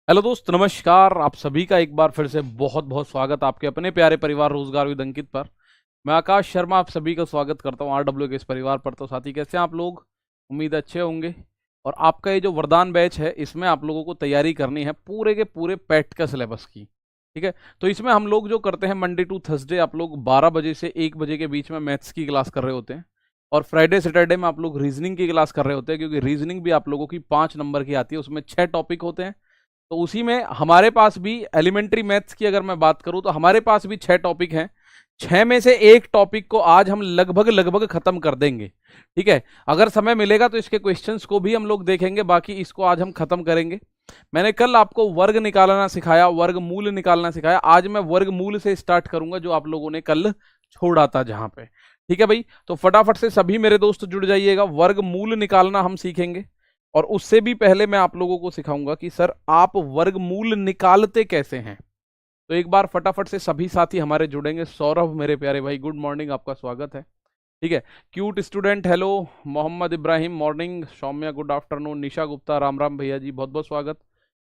Hello दोस्त, नमस्कार। आप सभी का एक बार फिर से बहुत बहुत स्वागत आपके अपने प्यारे परिवार रोजगार विद अंकित पर। मैं आकाश शर्मा आप सभी का स्वागत करता हूं आरडब्ल्यू के इस परिवार पर। तो साथी, कैसे हैं आप लोग? उम्मीद अच्छे होंगे। और आपका ये जो वरदान बैच है, इसमें आप लोगों को तैयारी करनी है पूरे के पूरे पैट का सिलेबस की। ठीक है, तो इसमें हम लोग जो करते हैं, मंडे टू थर्सडे आप लोग 12 बजे से 1 बजे के बीच में मैथ्स की क्लास कर रहे होते हैं। और फ्राइडे सैटरडे में आप लोग रीजनिंग की क्लास कर रहे होते हैं, क्योंकि रीजनिंग भी आप लोगों की 5 नंबर की आती है। उसमें 6 टॉपिक होते हैं। तो उसी में हमारे पास भी एलिमेंट्री मैथ्स की अगर मैं बात करूं, तो हमारे पास भी 6 टॉपिक हैं। 6 में से एक टॉपिक को आज हम लगभग लगभग खत्म कर देंगे। ठीक है, अगर समय मिलेगा तो इसके क्वेश्चंस को भी हम लोग देखेंगे, बाकी इसको आज हम खत्म करेंगे। मैंने कल आपको वर्ग निकालना सिखाया, वर्गमूल निकालना सिखाया। आज मैं वर्गमूल से स्टार्ट करूंगा, जो आप लोगों ने कल छोड़ा था जहां पे। ठीक है भाई, तो फटाफट से सभी मेरे दोस्त जुड़ जाइएगा। वर्गमूल निकालना हम सीखेंगे, और उससे भी पहले मैं आप लोगों को सिखाऊंगा कि सर आप वर्गमूल निकालते कैसे हैं। तो एक बार फटाफट से सभी साथी हमारे जुड़ेंगे। सौरभ मेरे प्यारे भाई, गुड मॉर्निंग, आपका स्वागत है। ठीक है, cute student hello. Mohammad Ibrahim morning. Saumya good afternoon. Nisha Gupta Ram Ram भैया जी, बहुत बहुत स्वागत।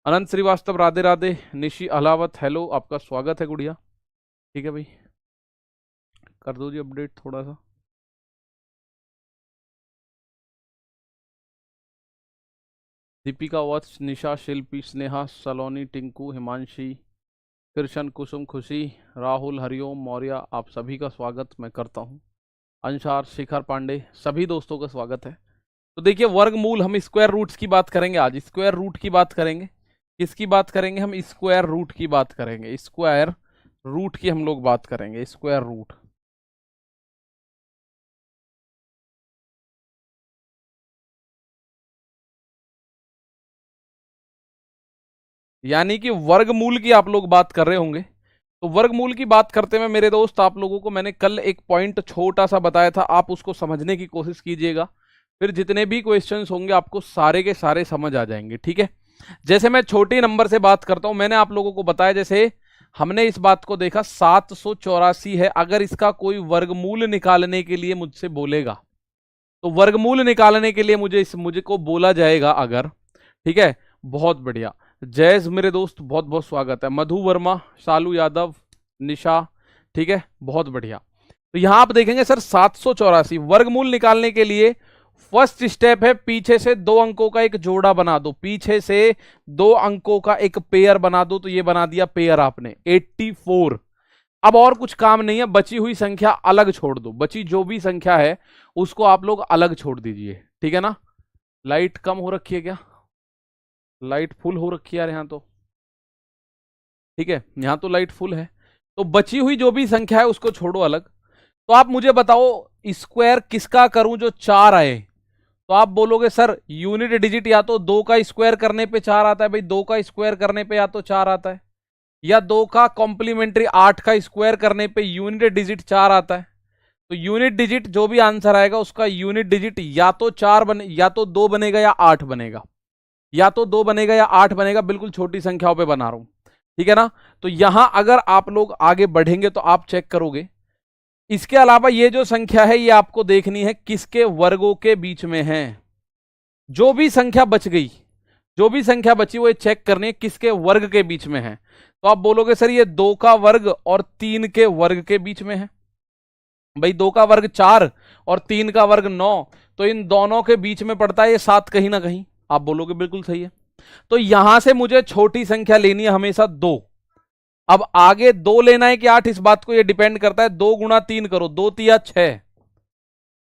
अनंत श्रीवास्तव राधे राधे। निशी अलावत हेलो, आपका स्वागत है गुड़िया। ठीक है भाई, कर दो जी अपडेट थोड़ा सा। दीपिका वत्स, निशा, शिल्पी, स्नेहा, सलोनी, टिंकू, हिमांशी, कृष्ण, कुसुम, खुशी, राहुल, हरिओम, मौर्य, आप सभी का स्वागत मैं करता हूं। अंशार, शिखर पांडे, सभी दोस्तों का स्वागत है। तो देखिए, वर्गमूल हम स्क्वायर रूट्स की बात करेंगे आज। स्क्वायर रूट की बात करेंगे। किसकी बात करेंगे? हम स्क्वायर रूट की बात करेंगे। स्क्वायर रूट की हम लोग बात करेंगे। स्क्वायर रूट यानी कि वर्गमूल की आप लोग बात कर रहे होंगे। तो वर्गमूल की बात करते में मेरे दोस्त, आप लोगों को मैंने कल एक पॉइंट छोटा सा बताया था, आप उसको समझने की कोशिश कीजिएगा। फिर जितने भी क्वेश्चंस होंगे आपको सारे के सारे समझ आ जाएंगे। ठीक है, जैसे मैं छोटी नंबर से बात करता हूं, मैंने आप लोगों को बताया, जैसे हमने इस बात को देखा 784 है। अगर इसका कोई वर्गमूल निकालने के लिए मुझसे बोलेगा, तो वर्गमूल निकालने के लिए मुझे को बोला जाएगा अगर। ठीक है, बहुत बढ़िया। जयस मेरे दोस्त, बहुत बहुत स्वागत है। मधु वर्मा, शालू यादव, निशा, ठीक है, बहुत बढ़िया। तो यहां आप देखेंगे सर 784 वर्गमूल निकालने के लिए फर्स्ट स्टेप है, पीछे से 2 अंकों का एक जोड़ा बना दो। पीछे से 2 अंकों का एक पेयर बना दो। तो ये बना दिया पेयर आपने 84। अब और कुछ काम नहीं है, बची हुई संख्या अलग छोड़ दो। बची जो भी संख्या है उसको आप लोग अलग छोड़ दीजिए। ठीक है ना? लाइट कम हो रखी है क्या? लाइट फुल हो रखी है यार यहाँ तो। ठीक है, यहाँ तो लाइट फुल है। तो बची हुई जो भी संख्या है उसको छोड़ो अलग। तो आप मुझे बताओ, स्क्वायर किसका करूं जो 4 आए? तो आप बोलोगे सर यूनिट डिजिट या तो 2 का स्क्वायर करने पे 4 आता है। भाई 2 का स्क्वायर करने पे या तो 4 आता है, या 2 का कॉम्प्लीमेंट्री 8 का स्क्वायर करने पे यूनिट डिजिट 4 आता है। तो यूनिट डिजिट जो भी आंसर आएगा उसका यूनिट डिजिट या तो 4 बने, या तो 2 बनेगा या 8 बनेगा। या तो 2 बनेगा या 8 बनेगा। बिल्कुल छोटी संख्याओं पे बना रहा हूं। ठीक है ना? तो यहां अगर आप लोग आगे बढ़ेंगे तो आप चेक करोगे। इसके अलावा ये जो संख्या है ये आपको देखनी है किसके वर्गों के बीच में है। जो भी संख्या बच गई, जो भी संख्या बची वो चेक करनी है किसके वर्ग के बीच में है। तो आप बोलोगे सर ये 2 का वर्ग और 3 के वर्ग के बीच में है। भाई 2 का वर्ग 4 और 3 का वर्ग 9, तो इन दोनों के बीच में पड़ता है ये 7 कहीं ना कहीं। आप बोलोगे बिल्कुल सही है। तो यहां से मुझे छोटी संख्या लेनी है हमेशा 2। अब आगे 2 लेना है कि 8, इस बात को ये डिपेंड करता है। 2 गुणा 3 करो, 2 तिया 6।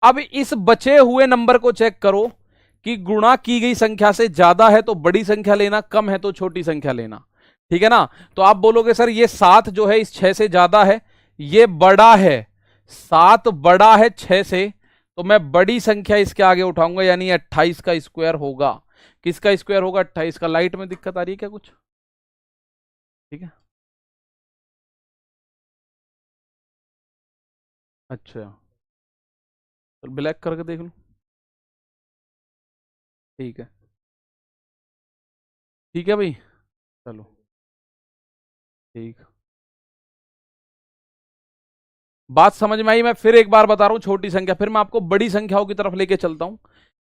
अब इस बचे हुए नंबर को चेक करो कि गुणा की गई संख्या से ज्यादा है तो बड़ी संख्या लेना, कम है तो छोटी संख्या लेना। ठीक है ना? तो आप बोलोगे सर ये 7 जो है इस 6 से ज्यादा है, ये बड़ा है। 7 बड़ा है 6 से, तो मैं बड़ी संख्या इसके आगे उठाऊंगा, यानी 28 का स्क्वायर होगा। किसका स्क्वायर होगा? 28 का। लाइट में दिक्कत आ रही है क्या कुछ? ठीक है, अच्छा, तो ब्लैक करके देख लो। ठीक है, ठीक है भाई, चलो ठीक। बात समझ में आई? मैं फिर एक बार बता रहा हूं, छोटी संख्या, फिर मैं आपको बड़ी संख्याओं की तरफ लेके चलता हूं।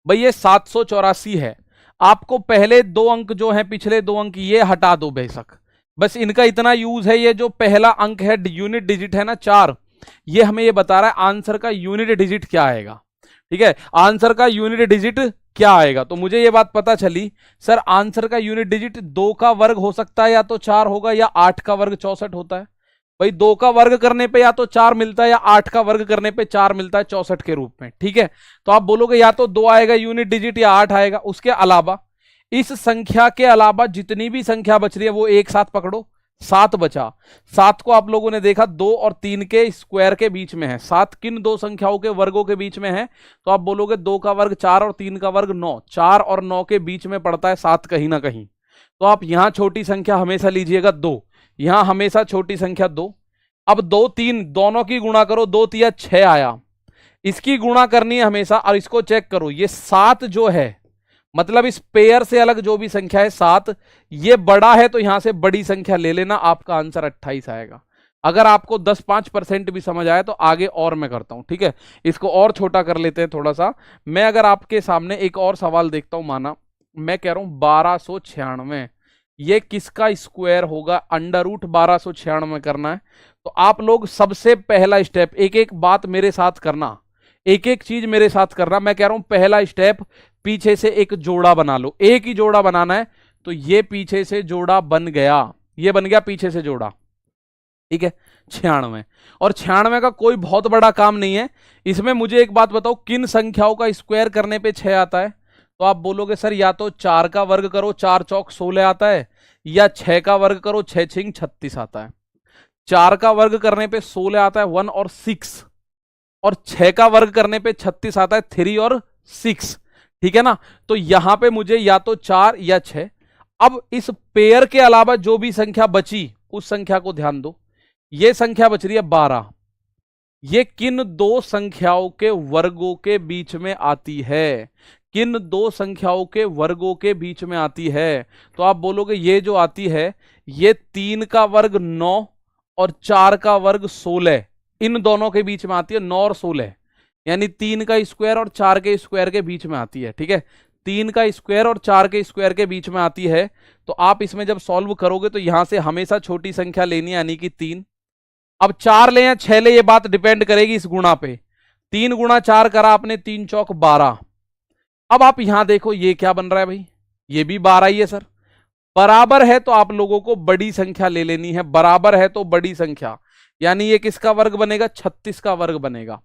भाई ये 784 है। आपको पहले 2 अंक जो हैं, पिछले 2 अंक ये हटा दो बेशक, बस इनका इतना यूज है। ये जो पहला अंक है यूनिट डिजिट है ना 4, ये हमें ये बता रहा है आंसर का यूनिट डिजिट क्या आएगा। ठीक है, आंसर का यूनिट डिजिट क्या आएगा। तो मुझे ये बात पता चली सर आंसर का यूनिट डिजिट 2 का वर्ग हो सकता है, या तो 4 होगा, या 8 का वर्ग 64 होता है। भाई 2 का वर्ग करने पे या तो 4 मिलता है, या 8 का वर्ग करने पे 4 मिलता है 64 के रूप में। ठीक है, तो आप बोलोगे या तो 2 आएगा यूनिट डिजिट या 8 आएगा। उसके अलावा इस संख्या के अलावा जितनी भी संख्या बच रही है वो एक साथ पकड़ो, 7 बचा। 7 को आप लोगों ने देखा 2 और 3 के स्क्वायर के बीच में है। 7 किन 2 संख्याओं के वर्गों के बीच में है, तो आप बोलोगे 2 का वर्ग 4 और 3 का वर्ग 9। 4 और 9 के बीच में पड़ता है 7 कहीं ना कहीं। तो आप यहां छोटी संख्या हमेशा लीजिएगा 2, यहां हमेशा छोटी संख्या 2। अब 2 3 दोनों की गुणा करो, 2 तिया 6 आया, इसकी गुणा करनी है हमेशा। और इसको चेक करो, ये 7 जो है मतलब इस पेयर से अलग जो भी संख्या है 7, ये बड़ा है तो यहां से बड़ी संख्या ले लेना, आपका आंसर 28 आएगा। अगर आपको 10-5% भी समझ आए तो आगे और मैं करता हूं। ठीक है, इसको और छोटा कर लेते हैं थोड़ा सा। मैं अगर आपके सामने एक और सवाल देखता हूं, माना मैं कह रहा हूं 1296, ये किसका स्क्वायर होगा, अंडर रूट 1296 करना है। तो आप लोग सबसे पहला स्टेप, एक एक बात मेरे साथ करना, एक एक चीज मेरे साथ करना। मैं कह रहा हूं पहला स्टेप, पीछे से एक जोड़ा बना लो, एक ही जोड़ा बनाना है। तो ये पीछे से जोड़ा बन गया, ये बन गया पीछे से जोड़ा। ठीक है, 96। और 96 का कोई बहुत बड़ा काम नहीं है। इसमें मुझे एक बात बताओ, किन संख्याओं का स्क्वायर करने पे 6 आता है। तो आप बोलोगे सर या तो 4 का वर्ग करो, 4 चौक 16 आता है, या 6 का वर्ग करो, 6 छिंग 36 आता है। 4 का वर्ग करने पे 16 आता है 1 और 6, और 6 का वर्ग करने पे 36 आता है 3 और 6। ठीक है ना, तो यहां पे मुझे या तो 4 या 6। अब इस पेयर के अलावा जो भी संख्या बची उस संख्या को ध्यान दो। ये संख्या बच रही है 12, ये किन 2 संख्याओं के वर्गों के बीच में आती है, किन 2 संख्याओं के वर्गों के बीच में आती है। तो आप बोलोगे ये जो आती है, ये 3 का वर्ग 9 और 4 का वर्ग 16, इन दोनों के बीच में आती है, 9 और 16, यानी 3 का स्क्वायर और 4 के स्क्वायर के बीच में आती है। ठीक है, 3 का स्क्वायर और 4 के स्क्वायर के बीच में आती है। तो आप इसमें जब सॉल्व करोगे तो यहां से हमेशा छोटी संख्या लेनी है, यानी कि 3। अब 4 ले या 6 ले, ये बात डिपेंड करेगी इस गुणा पे। 3 गुणा 4 करा आपने, 3 चौक 12। अब आप यहां देखो ये क्या बन रहा है भाई, ये भी 12 ही है सर। बराबर है तो आप लोगों को बड़ी संख्या ले लेनी है, बराबर है तो बड़ी संख्या, यानी ये किसका वर्ग बनेगा, 36 का वर्ग बनेगा।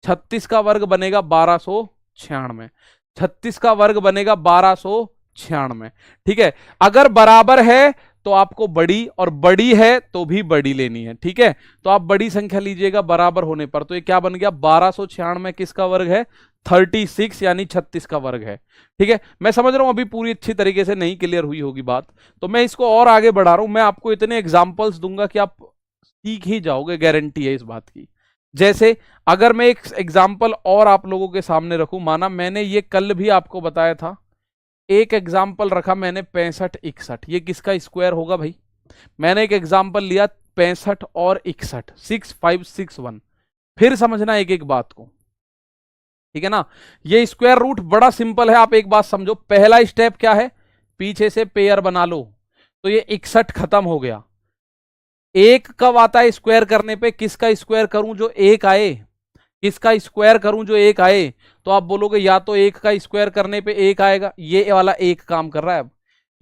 36 का वर्ग बनेगा 1296, 36 का वर्ग बनेगा 1296। ठीक है, अगर बराबर है तो आपको बड़ी, और बड़ी है तो भी बड़ी लेनी है। ठीक है, तो आप बड़ी संख्या लीजिएगा बराबर होने पर। तो ये क्या बन गया, 1296 किसका वर्ग है, 36, यानी 36 का वर्ग है। ठीक है, मैं समझ रहा हूं अभी पूरी अच्छी तरीके से नहीं क्लियर हुई होगी बात, तो मैं इसको और आगे बढ़ा रहा हूं। मैं आपको इतने एग्जाम्पल्स दूंगा कि आप सीख ही जाओगे, गारंटी है इस बात की। जैसे अगर मैं एक एग्जाम्पल और आप लोगों के सामने रखूं, माना मैंने ये कल भी आपको बताया था, एक एग्जाम्पल रखा मैंने 65 61, ये किसका स्क्वायर होगा भाई। मैंने एक एग्जाम्पल लिया 65 और 61, 6561। फिर समझना एक एक बात को, ठीक है ना। ये स्क्वायर रूट बड़ा सिंपल है, आप एक बात समझो। पहला स्टेप क्या है, पीछे से पेयर बना लो। तो ये 61 खत्म हो गया। एक कब आता है स्क्वायर करने पे, किसका स्क्वायर करूं जो एक आए, किसका स्क्वायर करूं जो एक आए। तो आप बोलोगे या तो एक का स्क्वायर करने पे एक आएगा, ये वाला एक काम कर रहा है अब,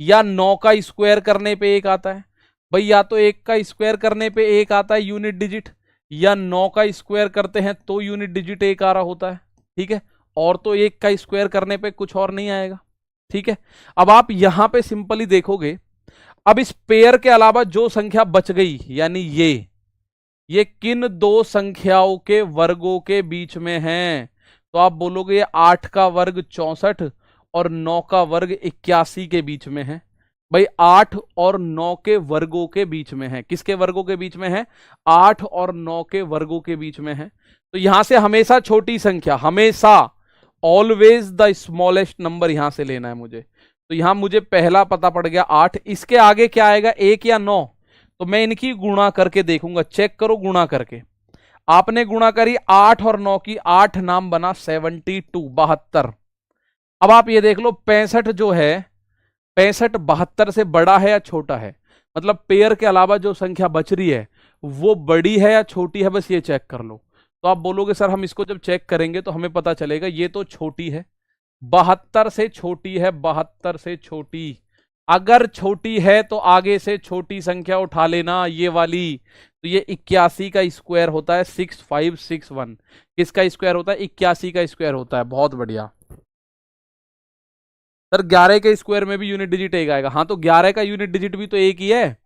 या 9 का स्क्वायर करने पे एक आता है भाई, या तो एक का स्क्वायर करने पे एक आता है यूनिट डिजिट, या 9 का स्क्वायर करते हैं तो यूनिट डिजिट एक आ रहा होता है। ठीक है, और तो एक का स्क्वायर करने पे कुछ और नहीं आएगा। ठीक है, अब आप यहां पे सिंपली देखोगे, अब इस पेयर के अलावा जो संख्या बच गई, यानी ये किन 2 संख्याओं के वर्गों के बीच में है। तो आप बोलोगे ये 8 का वर्ग 64 और 9 का वर्ग 81 के बीच में है। भाई 8 और 9 के वर्गों के बीच में है, किसके वर्गों के बीच में है, 8 और 9 के वर्गों के बीच में है। तो यहां से हमेशा छोटी संख्या, हमेशा ऑलवेज द स्मॉलेस्ट नंबर यहां से लेना है मुझे। तो यहां मुझे पहला पता पड़ गया 8, इसके आगे क्या आएगा, 1 या 9। तो मैं इनकी गुणा करके देखूंगा, चेक करो गुणा करके। आपने गुणा करी 8 और 9 की, 8 नाम बना 72, 72। अब आप ये देख लो 65 जो है 65 72 से बड़ा है या छोटा है, मतलब पेयर के अलावा जो संख्या बच रही है वो बड़ी है या छोटी है, बस ये चेक कर लो। तो आप बोलोगे सर हम इसको जब चेक करेंगे तो हमें पता चलेगा ये तो छोटी है, 72 से छोटी है, 72 से छोटी। अगर छोटी है तो आगे से छोटी संख्या उठा लेना, ये वाली। तो ये 81 का स्क्वायर होता है 6561। किसका स्क्वायर होता है? 81 का स्क्वायर होता है। बहुत बढ़िया सर, 11 के स्क्वायर में भी यूनिट डिजिट एक आएगा। हाँ तो 11 का यूनिट डिजिट भी तो एक ही है।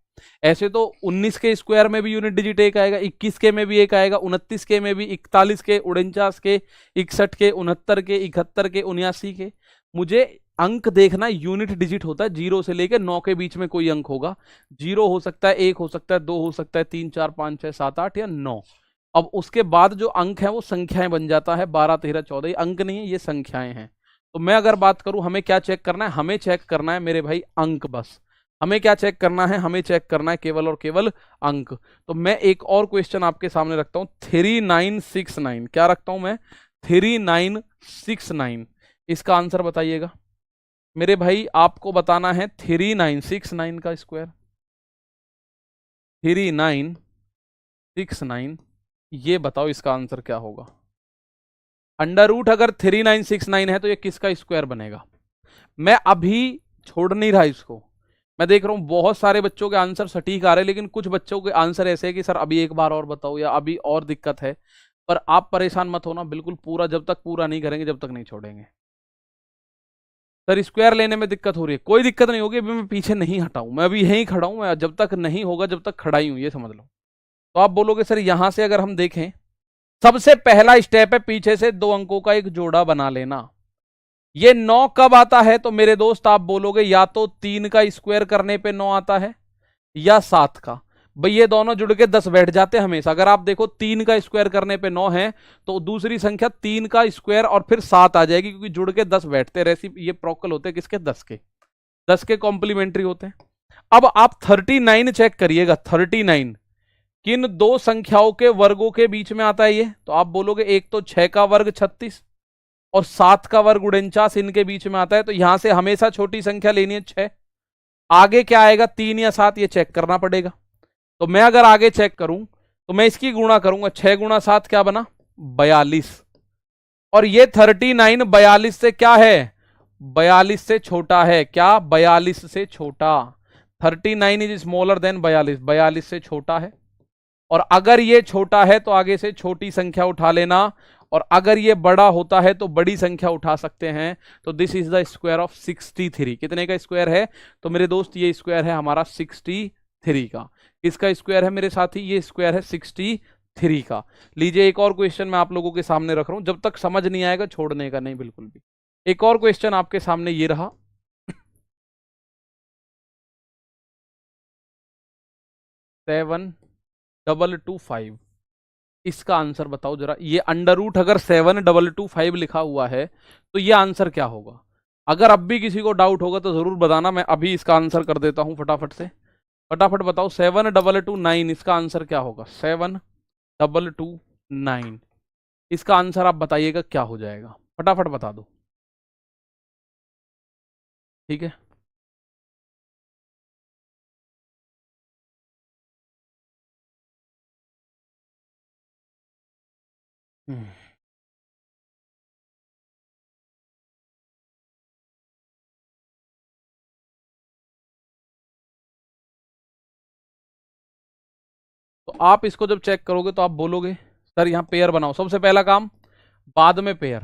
ऐसे तो 19 के स्क्वायर में भी यूनिट डिजिट एक आएगा, 21 के में भी एक आएगा, 29 के में भी, 41 के, 49 के, 61 के, 69 के, 71 के, 79 के। मुझे अंक देखना, यूनिट डिजिट होता है 0 से लेकर 9 के बीच में कोई अंक होगा। 0 हो सकता है, 1 हो सकता है, 2 हो सकता है, 3 4 5 6 7 8 या 9। अब उसके बाद जो अंक है वो संख्याएं बन जाता है, 12 13 14। ये अंक नहीं है, ये संख्याएं हैं। तो मैं अगर बात करूं हमें क्या चेक करना है, हमें चेक करना है मेरे भाई अंक। बस हमें क्या चेक करना है, हमें चेक करना है केवल और केवल अंक। तो मैं एक और क्वेश्चन आपके सामने रखता हूं, 3969। क्या रखता हूं मैं? 3969। इसका आंसर बताइएगा मेरे भाई। आपको बताना है 3969 का स्क्वायर। 3969, ये बताओ इसका आंसर क्या होगा। अंडर रूट अगर 3969 है तो ये किसका स्क्वायर बनेगा? मैं अभी छोड़ नहीं रहा इसको। मैं देख रहा हूं बहुत सारे बच्चों के आंसर सटीक आ रहे हैं, लेकिन कुछ बच्चों के आंसर ऐसे है कि सर अभी एक बार और बताओ या अभी और दिक्कत है। पर आप परेशान मत होना, बिल्कुल पूरा जब तक पूरा नहीं करेंगे जब तक नहीं छोड़ेंगे। सर स्क्वायर लेने में दिक्कत हो रही है, कोई दिक्कत नहीं होगी, अभी मैं पीछे नहीं हटाऊं, मैं अभी यहीं खड़ा हूं। मैं जब तक नहीं होगा जब तक खड़ा ही हूं, ये समझ लो। तो आप बोलोगे सर यहां से अगर हम देखें, सबसे पहला स्टेप है पीछे से 2 अंकों का एक जोड़ा बना लेना। ये 9 कब आता है? तो मेरे दोस्त आप बोलोगे या तो 3 का स्क्वायर करने पे 9 आता है या 7 का। भाई ये दोनों जुड़ के 10 बैठ जाते हैं हमेशा। अगर आप देखो 3 का स्क्वायर करने पे 9 है तो दूसरी संख्या 3 का स्क्वायर और फिर 7 आ जाएगी, क्योंकि जुड़ के 10 बैठते हैं। रेसिप ये प्रोकल होते हैं किसके? 10 के। 10 के कॉम्प्लीमेंट्री होते हैं। अब आप 39 चेक करिएगा, 39 किन दो संख्याओं के वर्गों के बीच में आता है ये? तो आप बोलोगे एक तो 6 का वर्ग 36 और 7 का वर्ग 49 इनके बीच में आता है। तो यहां से हमेशा छोटी संख्या लेनी है 6। आगे क्या आएगा, 3 या 7, ये चेक करना पड़ेगा। तो मैं अगर आगे चेक करूं तो मैं इसकी गुणा करूंगा, 6 गुणा 7 क्या बना? 42। और ये 39 42 से क्या है? 42 से छोटा है। क्या? 42 से छोटा। 39 इज स्मॉलर देन 42, 42 से छोटा है। और अगर ये छोटा है तो आगे से छोटी संख्या उठा लेना, और अगर ये बड़ा होता है तो बड़ी संख्या उठा सकते हैं। तो this is the square of 63। कितने का स्क्वायर है? तो मेरे दोस्त ये स्क्वायर है हमारा 63 का। किसका स्क्वायर है मेरे साथी? ये स्क्वायर है 63 का। लीजिए एक और क्वेश्चन मैं आप लोगों के सामने रख रहा हूं, जब तक समझ नहीं आएगा छोड़ने का नहीं बिल्कुल भी। एक और क्वेश्चन आपके सामने ये रहा, 7225। इसका आंसर बताओ जरा। ये अंडर रूट अगर 7225 लिखा हुआ है तो ये आंसर क्या होगा? अगर अब भी किसी को डाउट होगा तो जरूर बताना, मैं अभी इसका आंसर कर देता हूं फटाफट से। फटाफट बताओ, 7229 इसका आंसर क्या होगा? 7229 इसका आंसर आप बताइएगा क्या हो जाएगा, फटाफट बता दो। ठीक है, तो आप इसको जब चेक करोगे तो आप बोलोगे सर यहाँ पेयर बनाओ। सबसे पहला काम, बाद में पेयर।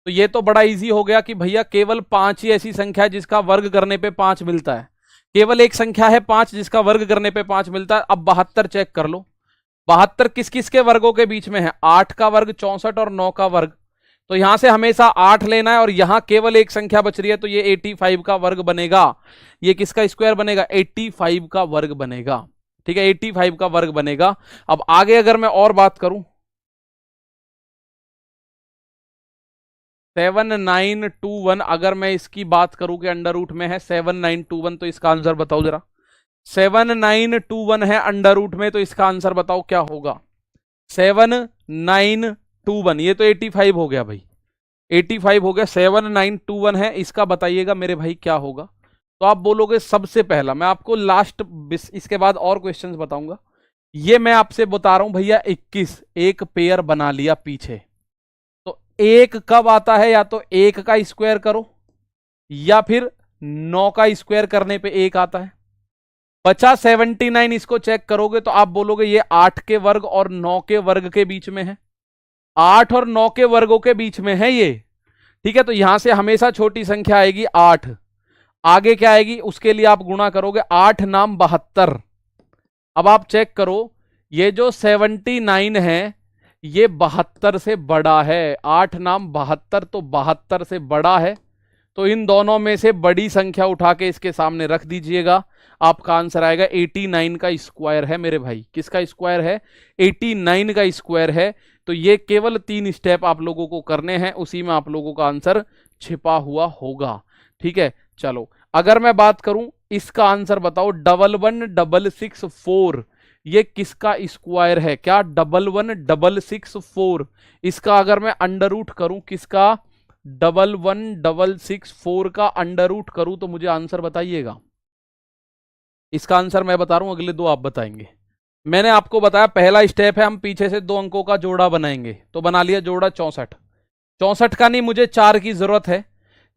तो ये तो बड़ा इजी हो गया कि भैया केवल 5 ही ऐसी संख्या है जिसका वर्ग करने पे 5 मिलता है। केवल एक संख्या है 5 जिसका वर्ग करने पे 5 मिलता है। अब 72 चेक कर लो, 72 किस किस के वर्गों के बीच में है? 8 का वर्ग, 64 और 9 का वर्ग। तो यहां से हमेशा 8 लेना है, और यहां केवल एक संख्या बच रही है तो ये 85 का वर्ग बनेगा। ये किसका स्क्वायर बनेगा? 85 का वर्ग बनेगा। ठीक है, 85 का वर्ग बनेगा। अब आगे अगर मैं और बात करूं, 7921, अगर मैं इसकी बात करूं कि अंडर रूट में है 7921, तो इसका आंसर बताओ जरा। 7921 है अंडर रूट में, तो इसका आंसर बताओ क्या होगा? 7921, ये तो 85 हो गया भाई। 85 हो गया, 7921 है, इसका बताइएगा मेरे भाई क्या होगा। तो आप बोलोगे सबसे पहला, मैं आपको लास्ट इसके बाद और क्वेश्चंस बताऊंगा। ये मैं आपसे बता रहा हूं भैया 21, एक पेयर बना लिया पीछे। तो एक कब आता है, या तो एक का स्क्वायर करो या फिर 9 का स्क्वायर करने पे एक आता है। बचा 79, इसको चेक करोगे तो आप बोलोगे ये 8 के वर्ग और 9 के वर्ग के बीच में है, 8 और 9 के वर्गों के बीच में है ये। ठीक है, तो यहां से हमेशा छोटी संख्या आएगी 8। आगे क्या आएगी, उसके लिए आप गुणा करोगे, 8 नाम 72। अब आप चेक करो, ये जो 79 है ये 72 से बड़ा है, 8 नाम 72, तो 72 से बड़ा है। तो इन दोनों में से बड़ी संख्या उठा के इसके सामने रख दीजिएगा, आपका आंसर आएगा 89 का स्क्वायर है मेरे भाई। किसका स्क्वायर है, 89 का स्क्वायर है। तो ये केवल 3 स्टेप आप लोगों को करने हैं, उसी में आप लोगों का आंसर छिपा हुआ होगा। ठीक है, चलो अगर मैं बात करूं इसका आंसर बताओ, 11664 ये किसका स्क्वायर है, क्या 11664, इसका अगर मैं अंडर रूट करूं, किसका 11664 का अंडर रूट करूं तो मुझे आंसर बताइएगा। इसका आंसर मैं बता रहा हूं, अगले दो आप बताएंगे। मैंने आपको बताया पहला स्टेप है हम पीछे से 2 अंकों का जोड़ा बनाएंगे, तो बना लिया जोड़ा 64। 64 का नहीं, मुझे 4 की जरूरत है।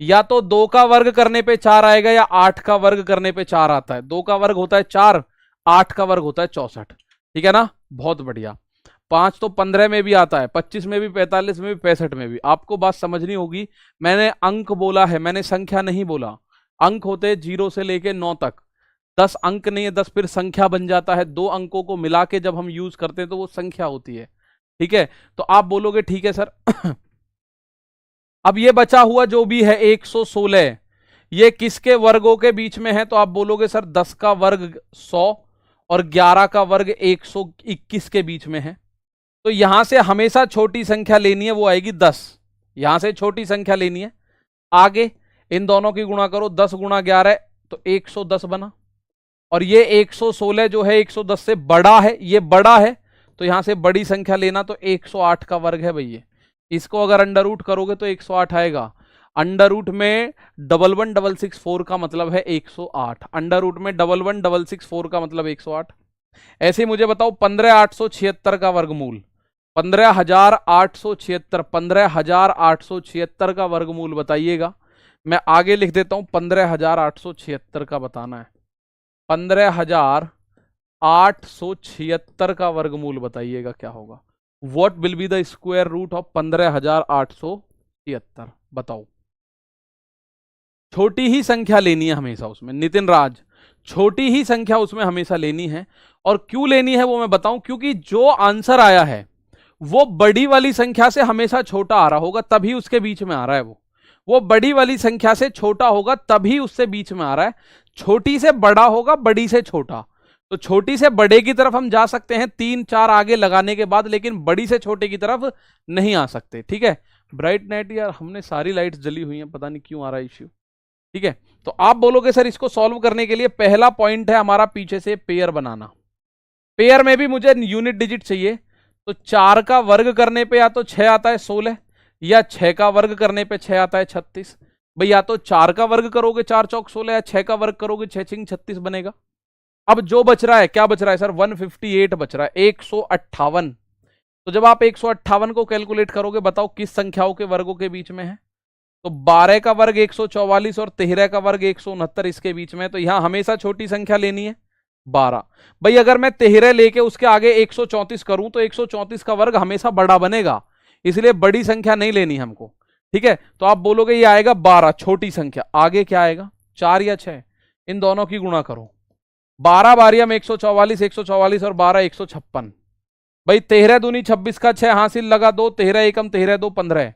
या तो 2 का वर्ग करने पे 4 आएगा या 8 का वर्ग करने पे 4 आता है। 2 का वर्ग होता है 4, 8 का वर्ग होता है 64। ठीक है ना, बहुत बढ़िया। 5 तो 15 में भी आता है, 25 में भी, 45 में भी, 65 में भी। आपको बात समझनी होगी, मैंने अंक बोला है, मैंने संख्या नहीं बोला। अंक होते हैं 0 से लेके 9 तक। 10 अंक नहीं है, 10 फिर संख्या बन जाता है। 2 अंकों को मिला के जब हम यूज करते हैं तो वो संख्या होती है। ठीक है, तो आप बोलोगे ठीक है सर अब ये बचा हुआ जो भी है 116, ये किसके वर्गों के बीच में है, तो आप बोलोगे सर 10 का वर्ग 100 और 11 का वर्ग 121 के बीच में है। तो यहां से हमेशा छोटी संख्या लेनी है, वो आएगी 10। यहां से छोटी संख्या लेनी है। आगे इन दोनों की गुणा करो, 10 गुणा 11 तो 110 बना। और ये 116 जो है 110 से बड़ा है, ये बड़ा है, तो यहां से बड़ी संख्या लेना, तो 108 का वर्ग है भैया। इसको अगर अंडर रूट करोगे तो 108 आएगा। अंडर रूट में 11664 का मतलब है 108। अंडर रूट में 11664 का मतलब 108। ऐसे ही मुझे बताओ 15876 का वर्गमूल, 15876, 15876 का वर्गमूल बताइएगा। मैं आगे लिख देता हूं, 15876 का बताना है। 15876 का वर्गमूल बताइएगा क्या होगा। What will be the square root of 15876? बताओ। छोटी ही संख्या लेनी है हमेशा उसमें, नितिन राज, छोटी ही संख्या उसमें हमेशा लेनी है। और क्यों लेनी है वो मैं बताऊं, क्योंकि जो आंसर आया है वो बड़ी वाली संख्या से हमेशा छोटा आ रहा होगा, तभी उसके बीच में आ रहा है। वो बड़ी वाली संख्या से छोटा होगा तभी उससे बीच में आ रहा है। छोटी से बड़ा होगा, बड़ी से छोटा। तो छोटी से बड़े की तरफ हम जा सकते हैं 3 4 आगे लगाने के बाद, लेकिन बड़ी से छोटे की तरफ नहीं आ सकते। ठीक है, ब्राइट नाइट, यार हमने सारी लाइट्स जली हुई हैं, पता नहीं क्यों आ रहा है इश्यू। ठीक है, तो आप बोलोगे सर इसको सॉल्व करने के लिए पहला पॉइंट है हमारा पीछे से पेयर बनाना। पेयर में भी मुझे यूनिट डिजिट चाहिए, तो 4 का वर्ग करने पे या तो 6 आता है 16, या 6 का वर्ग करने पे 6 आता है 36। भाई या तो 4 का वर्ग करोगे 4 चौक 16, या 6 का वर्ग करोगे 6 छिंग 36 बनेगा। अब जो बच रहा है, क्या बच रहा है सर, 158 बच रहा है, 158। तो जब आप 158 को कैलकुलेट करोगे, बताओ किस संख्याओं के वर्गों के बीच में है। तो 12 का वर्ग 144 और 13 का वर्ग 169 इसके बीच में है। तो यहां हमेशा छोटी संख्या लेनी है 12। भाई अगर मैं 13 लेके उसके आगे 134 करूं तो 134 का वर्ग हमेशा बड़ा बनेगा, इसलिए बड़ी संख्या नहीं लेनी हमको। ठीक है, तो आप बोलोगे ये आएगा 12 छोटी संख्या। आगे क्या आएगा, 4 या 6, इन दोनों की गुणा करो। 12 बारिया में 144, 144 और 12 156। भाई 13 दूनी 26 का 6 हासिल लगा 2, 13 एकम 13 2 15।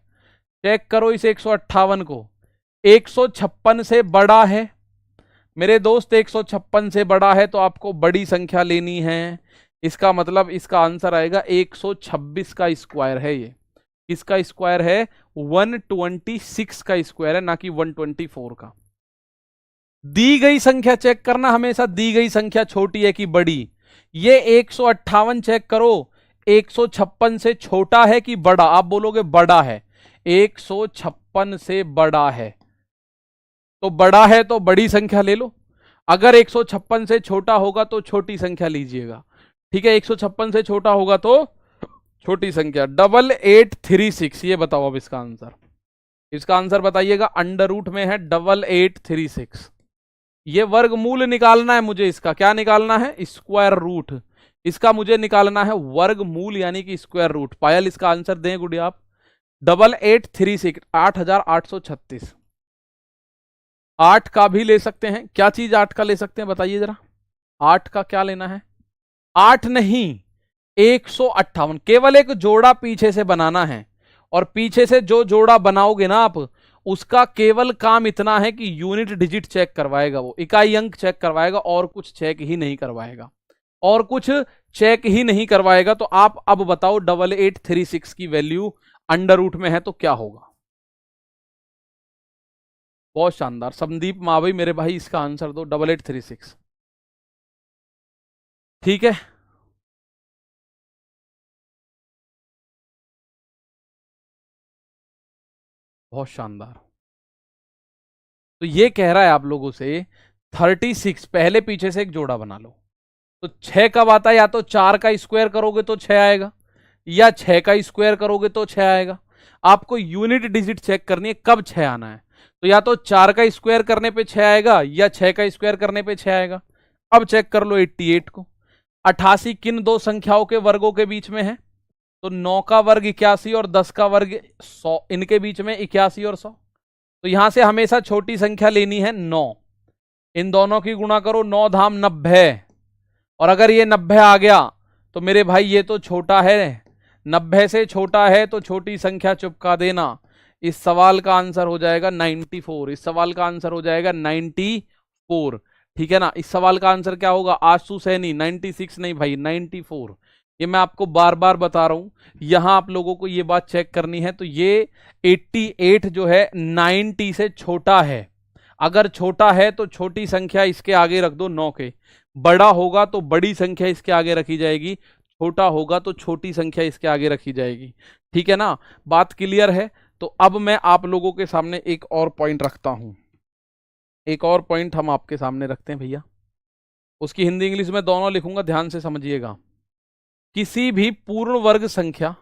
चेक करो इस 158 को, 156 से बड़ा है मेरे दोस्त, 156 से बड़ा है, तो आपको बड़ी संख्या लेनी है। इसका मतलब इसका आंसर आएगा 126 का स्क्वायर है। ये किसका स्क्वायर है, 126 का स्क्वायर है, ना कि 124 का। दी गई संख्या चेक करना हमेशा, दी गई संख्या छोटी है कि बड़ी। ये 158 चेक करो, 156 से छोटा है कि बड़ा, आप बोलोगे बड़ा है। 156 से बड़ा है, तो बड़ा है तो बड़ी संख्या ले लो। अगर 156 से छोटा होगा तो छोटी संख्या लीजिएगा। ठीक है, 156 से छोटा होगा तो छोटी संख्या। 8836, ये बताओ अब इसका आंसर। इसका आंसर बताइएगा, अंडर रूट में है 8836। ये वर्गमूल निकालना है मुझे, इसका क्या निकालना है? Square root. इसका मुझे निकालना है वर्गमूल यानी कि स्क्वायर रूट। पायल इसका आंसर दें गुड़िया आप। 8836, 8836। 8 का भी ले सकते हैं। क्या चीज 8 का ले सकते हैं बताइए जरा। 8 का क्या लेना है? 8 नहीं, 158। केवल एक जोड़ा पीछे से बनाना है, और पीछे से जो जोड़ा बनाओगे ना आप, उसका केवल काम इतना है कि यूनिट डिजिट चेक करवाएगा, वो इकाई अंक चेक करवाएगा, और कुछ चेक ही नहीं करवाएगा, और कुछ चेक ही नहीं करवाएगा। तो आप अब बताओ 8836 की वैल्यू अंडर रूट में है तो क्या होगा? बहुत शानदार संदीप मावई मेरे भाई, इसका आंसर दो 8836। ठीक है, बहुत शानदार। तो ये कह रहा है आप लोगों से 36, पहले पीछे से एक जोड़ा बना लो। तो 6 कब आता है? या तो 4 का स्क्वायर करोगे तो 6 आएगा, या 6 का स्क्वायर करोगे तो 6 आएगा। आपको यूनिट डिजिट चेक करनी है कब 6 आना है। तो या तो 4 का स्क्वायर करने पे 6 आएगा, या 6 का स्क्वायर करने पे 6 आएगा। अब चेक कर लो 88 को। 88 किन दो संख्याओं के वर्गों के बीच में है? तो 9 का वर्ग 81 और 10 का वर्ग 100, इनके बीच में 81 और 100। तो यहां से हमेशा छोटी संख्या लेनी है 9। इन दोनों की गुणा करो, 9 धाम 90। और अगर ये 90 आ गया तो मेरे भाई ये तो छोटा है, 90 से छोटा है तो छोटी संख्या चुपका देना। इस सवाल का आंसर हो जाएगा 94। इस सवाल का आंसर हो जाएगा 94। ठीक है ना। इस सवाल का आंसर क्या होगा? आशु सैनी 96 नहीं भाई, 94। ये मैं आपको बार बार बता रहा हूं, यहां आप लोगों को ये बात चेक करनी है। तो ये 88 जो है 90 से छोटा है। अगर छोटा है तो छोटी संख्या इसके आगे रख दो 9 के, बड़ा होगा तो बड़ी संख्या इसके आगे रखी जाएगी, छोटा होगा तो छोटी संख्या इसके आगे रखी जाएगी। ठीक है ना, बात क्लियर है। तो अब मैं आप लोगों के सामने एक और पॉइंट रखता हूं, एक और पॉइंट हम आपके सामने रखते हैं भैया। उसकी हिंदी इंग्लिश में दोनों लिखूंगा, ध्यान से समझिएगा। किसी भी पूर्ण वर्ग संख्या,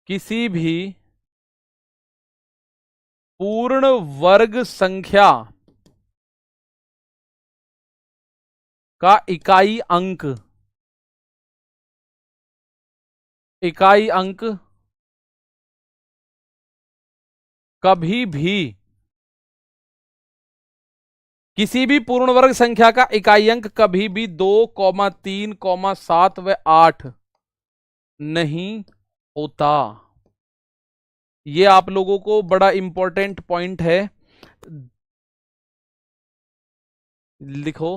किसी भी पूर्ण वर्ग संख्या का इकाई अंक, इकाई अंक कभी भी, किसी भी पूर्ण वर्ग संख्या का इकाई अंक कभी भी 2, 3, 7 व 8 नहीं होता। ये आप लोगों को बड़ा इंपॉर्टेंट पॉइंट है, लिखो।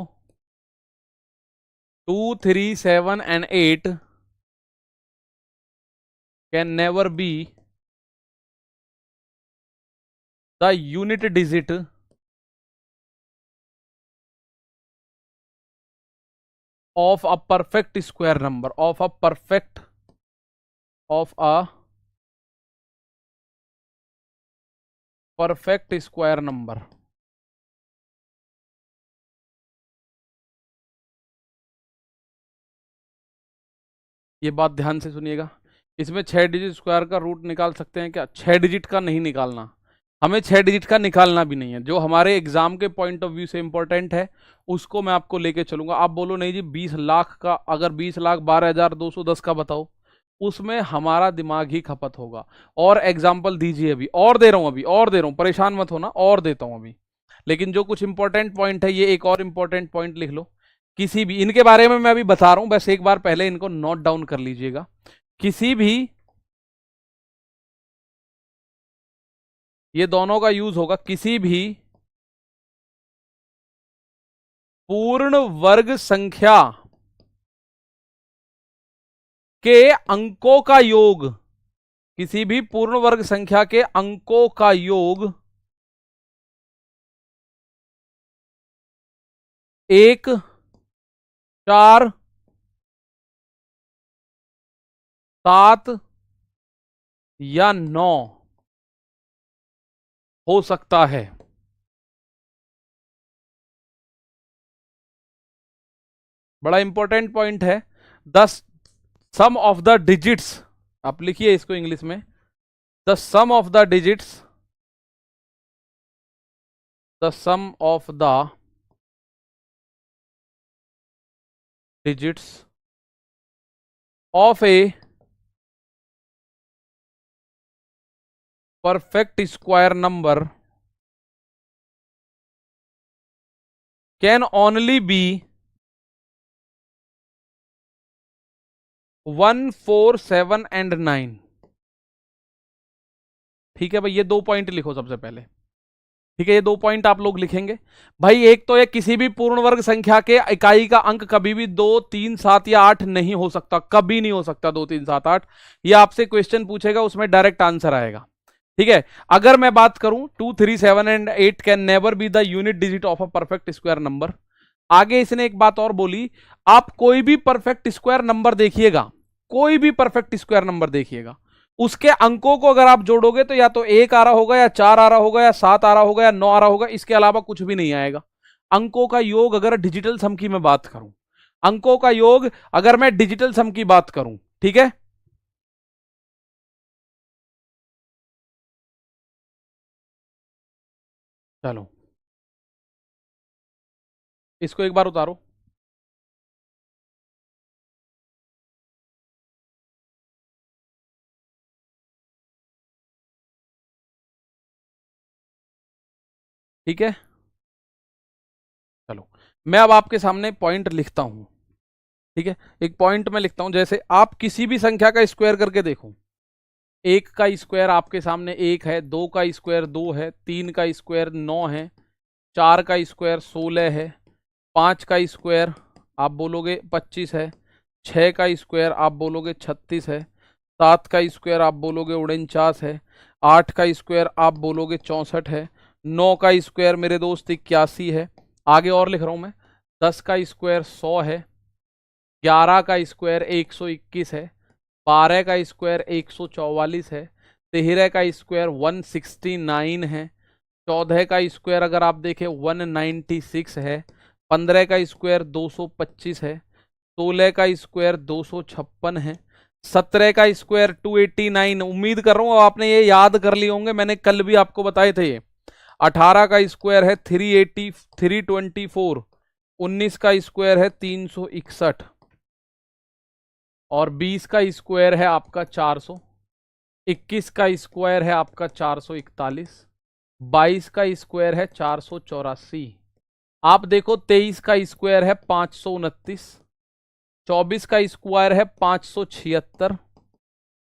2, 3, 7 and 8 can never be the unit digit of a perfect square number, of a perfect, of a perfect square number। ये बात ध्यान से सुनिएगा। इसमें 6 डिजिट स्क्वायर का रूट निकाल सकते हैं क्या? 6 डिजिट का नहीं निकालना, हमें 6 डिजिट का निकालना भी नहीं है। जो हमारे एग्जाम के पॉइंट ऑफ व्यू से इंपॉर्टेंट है उसको मैं आपको लेके चलूंगा। आप बोलो नहीं जी 20 लाख का, अगर 20 लाख 12,210 का बताओ, उसमें हमारा दिमाग ही खपत होगा। और एग्जाम्पल दीजिए, अभी और दे रहा हूं, अभी और दे रहा हूं, परेशान मत होना, और देता हूं अभी। लेकिन जो कुछ इंपॉर्टेंट पॉइंट है, ये एक और इंपॉर्टेंट पॉइंट लिख लो। किसी भी, इनके बारे में मैं अभी बता रहा हूं, बस एक बार पहले इनको नोट डाउन कर लीजिएगा। किसी भी, ये दोनों का यूज होगा, किसी भी पूर्ण वर्ग संख्या के अंकों का योग, किसी भी पूर्ण वर्ग संख्या के अंकों का योग 1, 4, 7 या 9 हो सकता है। बड़ा इंपॉर्टेंट पॉइंट है। The sum of the digits, आप लिखिए इसको इंग्लिश में, the sum of the digits, the sum of the digits of a perfect square number can only be 1, 4, 7 and 9। ठीक है भाई, ये 2 पॉइंट लिखो सबसे पहले। ठीक है, ये 2 पॉइंट आप लोग लिखेंगे भाई। एक तो ये किसी भी पूर्ण वर्ग संख्या के इकाई का अंक कभी भी 2, 3, 7 या 8 नहीं हो सकता, कभी नहीं हो सकता 2, 3, 7, 8। ये आपसे क्वेश्चन पूछेगा, उसमें डायरेक्ट आंसर आएगा। ठीक है, अगर मैं बात करूं 2, 3, 7 and 8 can never be the unit digit of a perfect square number. आगे इसने एक बात और बोली, आप कोई भी परफेक्ट स्क्वायर नंबर देखिएगा, कोई भी परफेक्ट स्क्वायर नंबर देखिएगा, उसके अंकों को अगर आप जोड़ोगे तो या तो 1 आ रहा होगा, या 4 आ रहा होगा, या 7 आ रहा होगा, या 9 आ रहा होगा, इसके अलावा कुछ भी नहीं आएगा। अंकों का योग अगर डिजिटल सम की मैं बात करूं, अंकों का योग अगर मैं डिजिटल सम की बात करूं, ठीक है, चलो इसको एक बार उतारो। ठीक है, चलो मैं अब आपके सामने पॉइंट लिखता हूं। ठीक है, एक पॉइंट में लिखता हूं, जैसे आप किसी भी संख्या का स्क्वायर करके देखो। 1 का स्क्वायर आपके सामने 1 है, 2 का स्क्वायर 2 है, 3 का स्क्वायर 9 है, 4 का स्क्वायर 16 है, 5 का स्क्वायर आप बोलोगे 25 है, 6 का स्क्वायर आप बोलोगे 36 है, 7 का स्क्वायर आप बोलोगे 49 है, 8 का स्क्वायर आप बोलोगे 64 है, 9 का स्क्वायर मेरे दोस्त 81 है। आगे और लिख रहा हूं मैं, 10 का स्क्वायर 100 है, 11 का स्क्वायर 121 है, 12 का स्क्वायर 144 है, 13 का स्क्वायर 169 है, 14 का स्क्वायर अगर आप देखें 196 है, 15 का स्क्वायर 225 है, 16 का स्क्वायर 256 है, 17 का स्क्वायर 289। उम्मीद कर रहा हूं आपने ये याद कर लिए होंगे, मैंने कल भी आपको बताए थे ये। 18 का स्क्वायर है 380 324, 19 का स्क्वायर है 361, और 20 का स्क्वायर है आपका 400, 21 का स्क्वायर है आपका 441, 22 का स्क्वायर है 484। आप देखो 23 का स्क्वायर है 529, 24 का स्क्वायर है 576,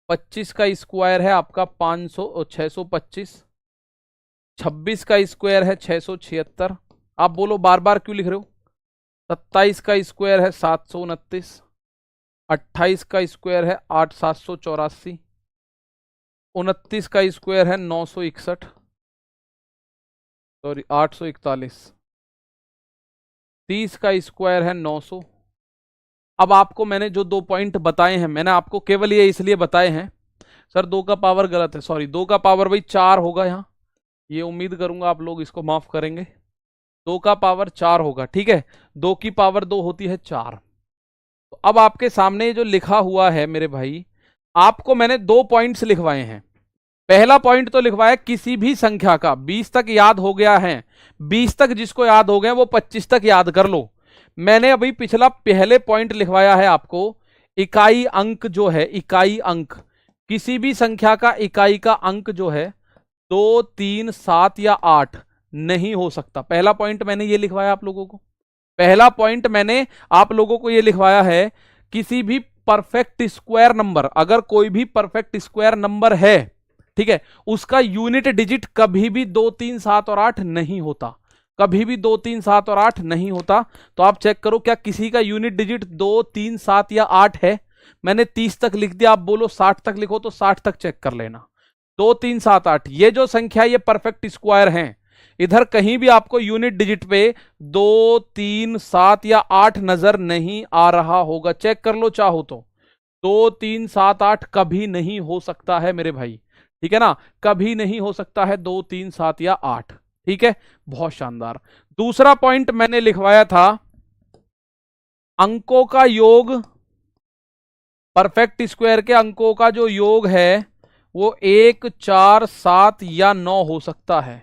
25 का स्क्वायर है आपका 625, 26 का स्क्वायर है 676। आप बोलो बार बार क्यों लिख रहे हो। 27 का स्क्वायर है 729, 28 का स्क्वायर है 784, 29 का स्क्वायर है 961, सॉरी 841, 30 का स्क्वायर है 900। अब आपको मैंने जो 2 पॉइंट बताए हैं, मैंने आपको केवल ये इसलिए बताए हैं, सर 2 का पावर गलत है, सॉरी 2 का पावर भाई 4 होगा यहाँ, ये उम्मीद करूंगा आप लोग इसको माफ करेंगे। 2 का पावर 4 होगा, ठीक है, 2 की पावर 2 होती है 4। तो अब आपके सामने जो लिखा हुआ है मेरे भाई, आपको मैंने 2 पॉइंट्स लिखवाए हैं। पहला पॉइंट तो लिखवाया किसी भी संख्या का 20 तक याद हो गया है, 20 तक जिसको याद हो गया वो 25 तक याद कर लो। मैंने अभी पिछला पहले पॉइंट लिखवाया है आपको, इकाई अंक जो है, इकाई अंक, किसी भी संख्या का इकाई का अंक जो है 2, 3, 7 या 8 नहीं हो सकता। पहला पॉइंट मैंने ये लिखवाया आप लोगों को, पहला पॉइंट मैंने आप लोगों को ये लिखवाया है, किसी भी परफेक्ट स्क्वायर नंबर, अगर कोई भी परफेक्ट स्क्वायर नंबर है, ठीक है, उसका यूनिट डिजिट कभी भी 2, 3, 7 और 8 नहीं होता, कभी भी 2, 3, 7 और 8 नहीं होता। तो आप चेक करो क्या किसी का यूनिट डिजिट 2, 3, 7 या 8 है। मैंने 30 तक लिख दिया, आप बोलो 60 तक लिखो तो 60 तक चेक कर लेना। 2, 3, 7, 8 ये जो संख्या ये परफेक्ट स्क्वायर हैं, इधर कहीं भी आपको यूनिट डिजिट पे 2, 3, 7 या 8 नजर नहीं आ रहा होगा, चेक कर लो चाहो तो। 2 3 7 8 कभी नहीं हो सकता है मेरे भाई, ठीक है ना, कभी नहीं हो सकता है 2 3 7 या 8, ठीक है, बहुत शानदार। दूसरा पॉइंट मैंने लिखवाया था, अंकों का योग, परफेक्ट स्क्वायर के अंकों का जो योग है वो 1 4 7 या 9 हो सकता है।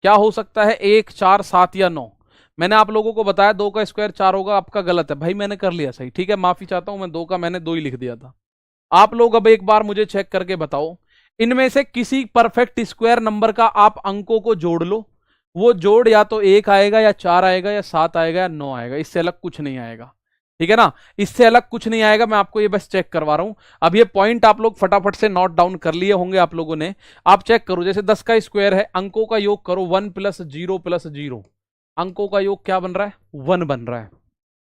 क्या हो सकता है? 1 4 7 या 9। मैंने आप लोगों को बताया 2 का स्क्वायर 4 होगा, आपका गलत है भाई, मैंने कर लिया सही, ठीक है, माफी चाहता हूं मैं, 2 का मैंने 2 ही लिख दिया था। आप लोग अब एक बार मुझे चेक करके बताओ, इनमें से किसी परफेक्ट स्क्वायर नंबर का आप अंकों को जोड़ लो, वो जोड़ या तो 1 आएगा या 4 आएगा या 7 आएगा या 9 आएगा, इससे अलग कुछ नहीं आएगा, ठीक है ना, इससे अलग कुछ नहीं आएगा। मैं आपको ये बस चेक करवा रहा हूं। अब ये पॉइंट आप लोग फटाफट से नोट डाउन कर लिए होंगे आप लोगों ने। आप चेक करो, जैसे 10 का स्क्वायर है, अंकों का योग करो, 1 + 0 + 0, अंकों का योग क्या बन रहा है? 1 बन रहा है।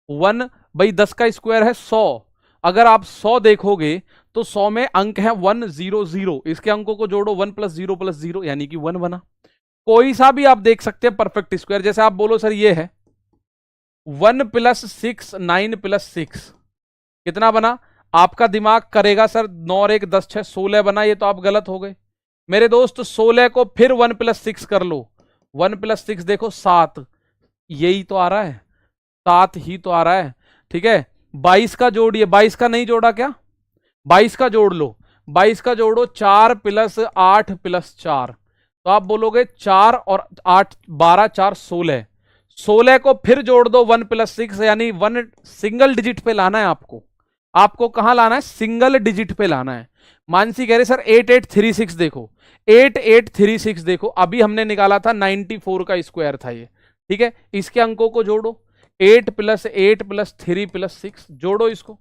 1 भाई, 10 का स्क्वायर है 100, अगर आप 100 देखोगे तो 100 में अंक है 1 0 0, इसके अंकों को जोड़ो, 1 + 0 + 0 यानी कि 1 बना। कोई सा भी आप देख सकते हैं परफेक्ट स्क्वायर, जैसे आप बोलो सर ये है 1 + 6 9 + 6, कितना बना? आपका दिमाग करेगा सर 9 और 1 10 6 16 बना, ये तो आप गलत हो गए मेरे दोस्त। 16 को फिर 1 + 6 कर लो, 1 + 6 देखो 7, यही तो आ रहा है, 7 ही तो आ रहा है, ठीक है। 22 का जोड़िए, 22 का नहीं जोड़ा क्या? 22 का जोड़ लो, 22 का जोड़ो, 4 + 8 + 4, तो आप बोलोगे 4 और 8 12 4 16, 16 को फिर जोड़ दो 1 + 6, यानी 1 सिंगल डिजिट पे लाना है आपको। आपको कहां लाना है? सिंगल डिजिट पे लाना है। मानसी कह रहे सर 8836 देखो, 8836 देखो, अभी हमने निकाला था 94 का स्क्वायर था ये, ठीक है। इसके अंकों को जोड़ो, 8 + 8 + 3 + 6, जोड़ो इसको,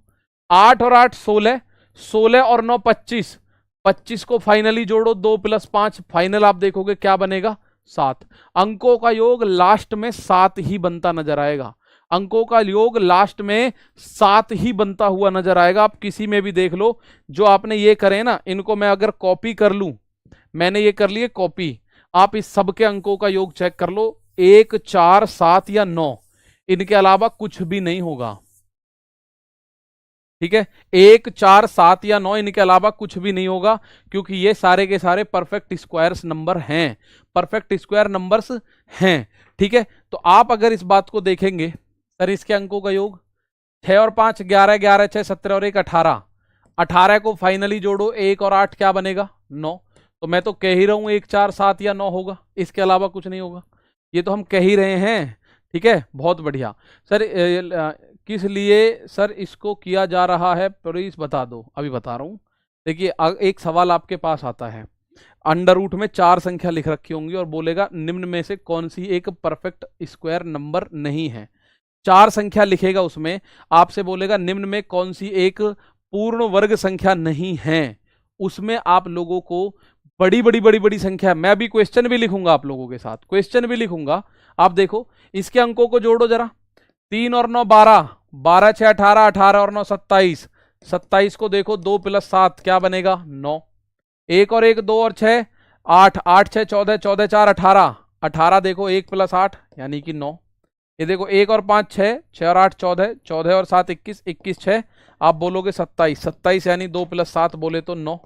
8 और 8 16, 16 और 9 25, 25 को फाइनली जोड़ो, 2 + 5, फाइनल आप देखोगे क्या बनेगा? 7। अंकों का योग लास्ट में 7 ही बनता नजर आएगा, अंकों का योग लास्ट में 7 ही बनता हुआ नजर आएगा। आप किसी में भी देख लो, जो आपने ये करे ना, इनको मैं अगर कॉपी कर लूं, मैंने ये कर लिए कॉपी, आप इस सब के अंकों का योग चेक कर लो, 1 4 7 या 9, इनके अलावा कुछ भी नहीं होगा, ठीक है। 1 4 7 या 9, इनके अलावा कुछ भी नहीं होगा, क्योंकि ये सारे के सारे परफेक्ट स्क्वायर्स नंबर हैं, परफेक्ट स्क्वायर नंबर्स हैं, ठीक है। तो आप अगर इस बात को देखेंगे, सर इसके अंकों का योग 6 और 5 11, 11 6 17 और 1 18, 18 को फाइनली जोड़ो, 1 और 8 क्या बनेगा? 9। तो मैं तो कह ही रहा हूं 1 4 7 या 9 होगा, इसके अलावा कुछ नहीं होगा, ये तो हम कह ही रहे हैं, ठीक है, बहुत बढ़िया। सर किस लिए सर इसको किया जा रहा है, प्लीज बता दो, अभी बता रहा हूं। देखिए एक सवाल आपके पास आता है, अंडर रूट में 4 संख्या लिख रखी होंगी और बोलेगा निम्न में से कौन सी एक परफेक्ट स्क्वायर नंबर नहीं है, 4 संख्या लिखेगा, उसमें आपसे बोलेगा निम्न में कौन सी एक पूर्ण वर्ग संख्या नहीं है, उसमें आप लोगों को बड़ी बड़ी बड़ी बड़ी संख्या, मैं अभी क्वेश्चन भी लिखूंगा आप लोगों के साथ, क्वेश्चन भी लिखूंगा, आप देखो इसके अंकों को जोड़ो जरा, 3 और 9 12, 12 6 18, 18 और 9 27, 27 को देखो 2 + 7 क्या बनेगा? 9। 1 और 1 2 और 6 8, 8 6 14, 14 4 18, 18 देखो 1 + 8 यानी कि 9। ये देखो 1 और 5 6, 6 और 8 14, 14 और 7 21, 21 6, आप बोलोगे 27, 27 यानी 2 + 7 बोले तो 9।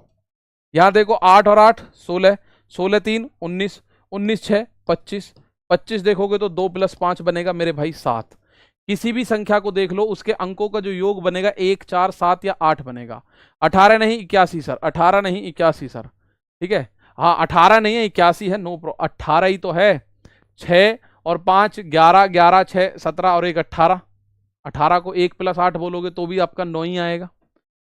यहाँ देखो 8 और 8 16, 16 3 19, 19 6 25, 25 देखोगे तो 2 + 5 बनेगा मेरे भाई 7। किसी भी संख्या को देख लो, उसके अंकों का जो योग बनेगा 1 4 7 या 8 बनेगा। 18 नहीं 81 सर, 18 नहीं 81 सर, ठीक है, हाँ 18 नहीं है 81 है, नो प्रो 18 ही तो है। 6 और 5 11, 11 6 17 और 1 18, 18 को 1 + 8 बोलोगे तो भी आपका 9 ही आएगा।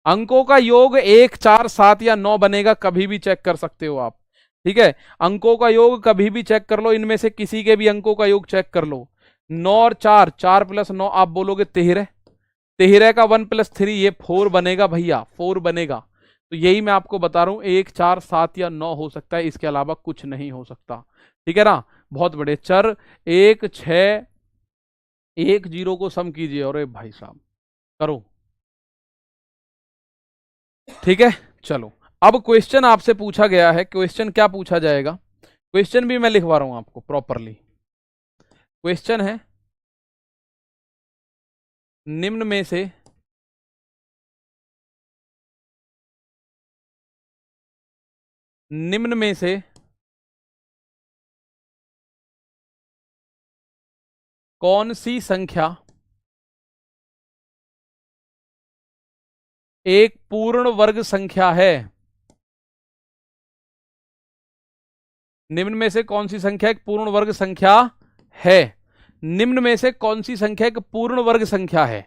अंकों का योग 1 4 7 या 9 बनेगा, कभी भी चेक कर सकते हो आप, ठीक है। अंकों का योग कभी भी चेक कर लो, इनमें से किसी के भी अंकों का योग चेक कर लो। 9 और 4, 4 + 9 आप बोलोगे 13, 13 का 1 + 3 ये 4 बनेगा भैया, 4 बनेगा। तो यही मैं आपको बता रहा हूं, 1 4 7 या 9 हो सकता है, इसके अलावा कुछ नहीं हो सकता, ठीक है ना। बहुत बड़े चर 1 6 1 0 को सम कीजिए, और भाई साहब करो, ठीक है। चलो अब क्वेश्चन आपसे पूछा गया है, क्वेश्चन क्या पूछा जाएगा, क्वेश्चन भी मैं लिखवा रहा हूं आपको प्रॉपरली। क्वेश्चन है निम्न में से निम्न में से कौन सी संख्या एक पूर्ण वर्ग संख्या है? निम्न में से कौन सी संख्या एक पूर्ण वर्ग संख्या है? निम्न में से कौन सी संख्या एक पूर्ण वर्ग संख्या है?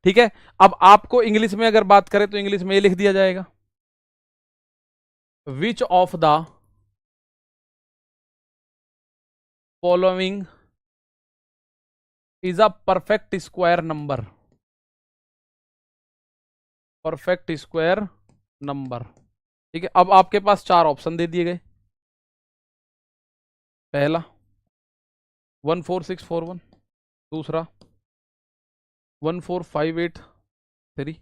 ठीक है, अब आपको इंग्लिश में अगर बात करें तो इंग्लिश में ये लिख दिया जाएगा, which of the following is a perfect square number. Perfect square number. ठीक है, अब आपके पास चार ऑप्शन दे दिए गए। पहला 14641, दूसरा 14583,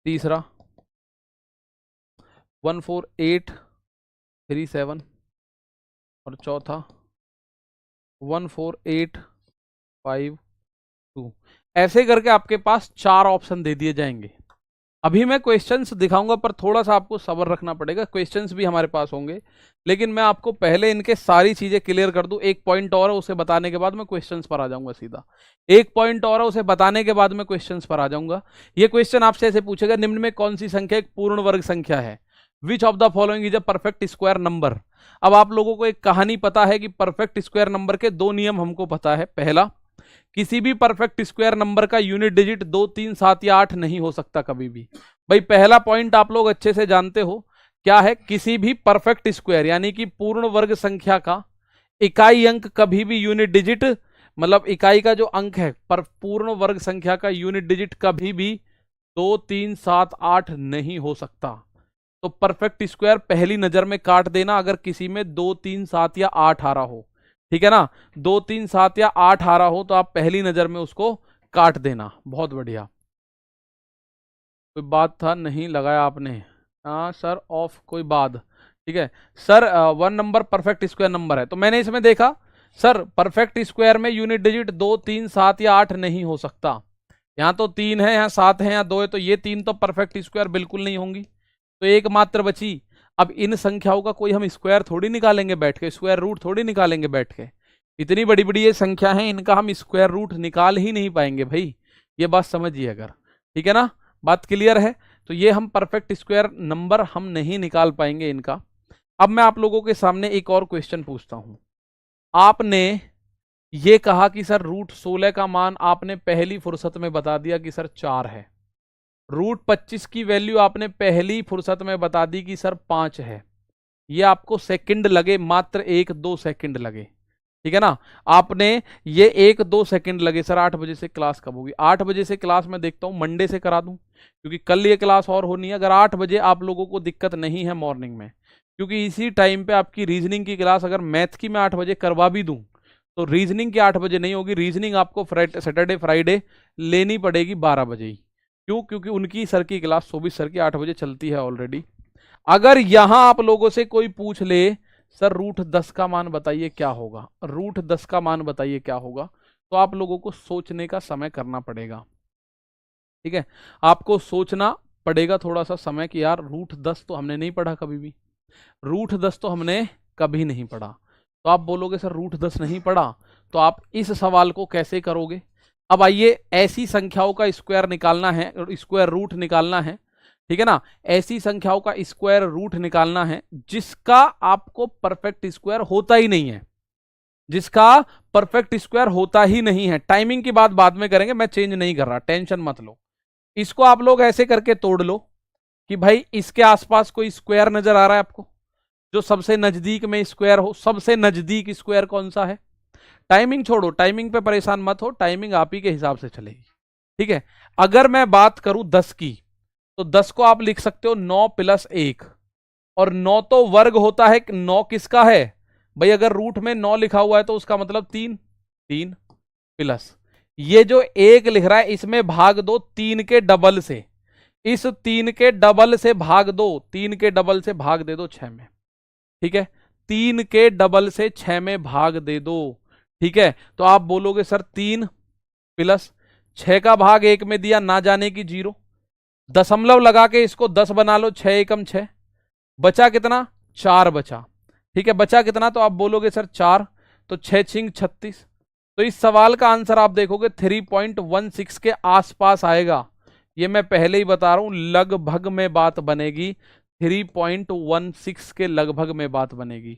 तीसरा 14837 और चौथा 14852। ऐसे करके आपके पास चार ऑप्शन दे दिए जाएंगे। अभी मैं क्वेश्चंस दिखाऊंगा, पर थोड़ा सा आपको सब्र रखना पड़ेगा। क्वेश्चंस भी हमारे पास होंगे, लेकिन मैं आपको पहले इनके सारी चीजें क्लियर कर दूं। एक पॉइंट और है, उसे बताने के बाद मैं क्वेश्चंस पर आ जाऊंगा सीधा। एक पॉइंट और है, उसे बताने के बाद मैं क्वेश्चंस पर आ जाऊंगा। ये क्वेश्चन आपसे ऐसे पूछेगा, निम्न में कौन सी संख्या एक पूर्ण वर्ग संख्या है? Which of the following is a perfect square number. अब आप लोगों को एक कहानी पता है कि परफेक्ट स्क्वायर नंबर के दो नियम हमको पता है। पहला, किसी भी परफेक्ट स्क्वायर नंबर का यूनिट डिजिट 2, 3, 7 या 8 नहीं हो सकता कभी भी। भाई पहला पॉइंट आप लोग अच्छे से जानते हो क्या है? किसी भी परफेक्ट स्क्वायर यानी कि पूर्ण वर्ग संख्या का इकाई अंक कभी भी यूनिट डिजिट, मतलब इकाई का जो अंक है पर पूर्ण वर्ग संख्या का यूनिट डिजिट कभी भी 2, 3, 7, 8 नहीं हो सकता। तो परफेक्ट स्क्वायर पहली नजर में काट देना अगर किसी में 2, 3, 7 या 8 आ रहा हो। ठीक है ना, 2, 3, 7 या 8 आ रहा हो तो आप पहली नजर में उसको काट देना। बहुत बढ़िया, कोई बात था नहीं लगाया आपने? हाँ सर, ऑफ कोई बात। ठीक है sir, 1 number perfect square number है, तो मैंने इसमें देखा सर परफेक्ट स्क्वायर में यूनिट डिजिट 2, 3, 7 या 8 नहीं हो सकता। यहाँ तो 3 है, यहाँ 7 है, यहाँ 2 है, तो ये 3 तो परफेक्ट स्क्वायर बिल्कुल नहीं होंगी। तो एक मात्र बची। अब इन संख्याओं का कोई हम स्क्वायर थोड़ी निकालेंगे बैठ के, स्क्वायर रूट थोड़ी निकालेंगे बैठ के। इतनी बड़ी बड़ी ये संख्या है, इनका हम स्क्वायर रूट निकाल ही नहीं पाएंगे भाई। ये बात समझिए अगर, ठीक है ना, बात क्लियर है? तो ये हम परफेक्ट स्क्वायर नंबर हम नहीं निकाल पाएंगे इनका। अब मैं आप लोगों के सामने एक और क्वेश्चन पूछता हूं। आपने ये कहा कि सर रूट 16 का मान आपने पहली फुर्सत में बता दिया कि सर 4 है। रूट 25 की वैल्यू आपने पहली फुर्सत में बता दी कि सर 5 है। ये आपको सेकंड लगे, मात्र 1-2 सेकंड लगे। ठीक है ना, आपने ये 1-2 सेकंड लगे। सर 8 बजे से क्लास कब होगी? 8 बजे से क्लास मैं देखता हूँ मंडे से करा दूं, क्योंकि कल ये क्लास और होनी है। अगर 8 बजे आप लोगों को दिक्कत नहीं है मॉर्निंग में, क्योंकि इसी टाइम पे आपकी रीजनिंग की क्लास अगर मैथ की मैं 8 बजे करवा भी दूं तो रीजनिंग की 8 बजे नहीं होगी। रीजनिंग आपको सैटरडे फ्राइडे लेनी पड़ेगी 12 बजे ही। क्यों? क्योंकि उनकी सर की क्लास 24 सर की 8 बजे चलती है ऑलरेडी। अगर यहां आप लोगों से कोई पूछ ले सर रूट 10 का मान बताइए क्या होगा, रूट 10 का मान बताइए क्या होगा, तो आप लोगों को सोचने का समय करना पड़ेगा। ठीक है, आपको सोचना पड़ेगा थोड़ा सा समय कि यार रूट 10 तो हमने नहीं पढ़ा कभी भी, रूट 10 तो हमने कभी नहीं पढ़ा। तो आप बोलोगे सर रूट 10 नहीं पढ़ा, तो आप इस सवाल को कैसे करोगे? अब आइए, ऐसी संख्याओं का स्क्वायर निकालना है, स्क्वायर रूट निकालना है। ठीक है ना, ऐसी संख्याओं का स्क्वायर रूट निकालना है जिसका आपको परफेक्ट स्क्वायर होता ही नहीं है, जिसका परफेक्ट स्क्वायर होता ही नहीं है। टाइमिंग की बात बाद में करेंगे, मैं चेंज नहीं कर रहा, टेंशन मत लो। इसको आप लोग ऐसे करके तोड़ लो कि भाई इसके आसपास कोई स्क्वायर नजर आ रहा है आपको, जो सबसे नजदीक में स्क्वायर हो। सबसे नजदीक स्क्वायर कौन सा है? टाइमिंग छोड़ो, टाइमिंग पे परेशान मत हो, टाइमिंग आप ही के हिसाब से चलेगी। ठीक है, अगर मैं बात करूं 10 की, तो 10 को आप लिख सकते हो 9 + 1, और 9 तो वर्ग होता है। 9 किसका है भाई? अगर रूट में 9 लिखा हुआ है तो उसका मतलब 3 प्लस ये जो 1 लिख रहा है इसमें भाग दो 3 के डबल से, इस 3 के डबल से भाग दो, 3 के डबल से भाग दे दो 6 में। ठीक है, 3 के डबल से 6 में भाग दे दो। ठीक है, तो आप बोलोगे सर 3 + 6 का भाग 1 में दिया, ना जाने की 0, दशमलव लगा के इसको 10 बना लो, 6 एकम 6, बचा कितना 4 बचा। ठीक है, बचा कितना, तो आप बोलोगे सर 4, तो 6 छिंग 36। तो इस सवाल का आंसर आप देखोगे 3.16 के आसपास आएगा। ये मैं पहले ही बता रहा हूं, लगभग में बात बनेगी, 3.16 के लगभग में बात बनेगी।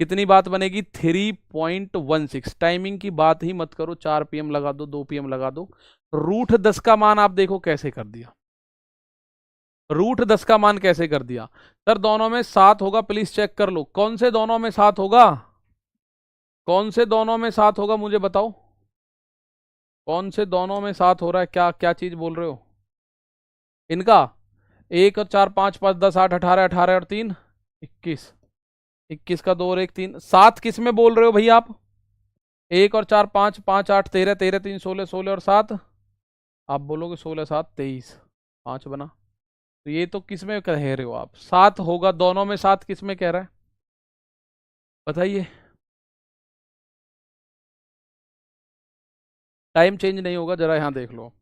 कितनी बात बनेगी, 3.16। टाइमिंग की बात ही मत करो, 4 PM लगा दो, 2 PM लगा दो। रूट 10 का मान आप देखो कैसे कर दिया, रूट 10 का मान कैसे कर दिया। सर दोनों में 7 होगा, प्लीज चेक कर लो, कौन से दोनों में 7 होगा, कौन से दोनों में 7 होगा, मुझे बताओ कौन से दोनों में 7 हो रहा है, क्या क्या चीज बोल रहे हो इनका। 1 और 4 5 5 10 8 18 18 और 3 21, 21 का 2 और 1 3, 7 किस में बोल रहे हो भाई आप। 1 और 4 5 5 8 13 13 3 16 16 और 7, आप बोलोगे 16 7 23, 5 बना। तो ये तो किस में कह रहे हो आप, 7 होगा, दोनों में 7 किस में कह रहा है बताइए। टाइम चेंज नहीं होगा, जरा यहां देख लो,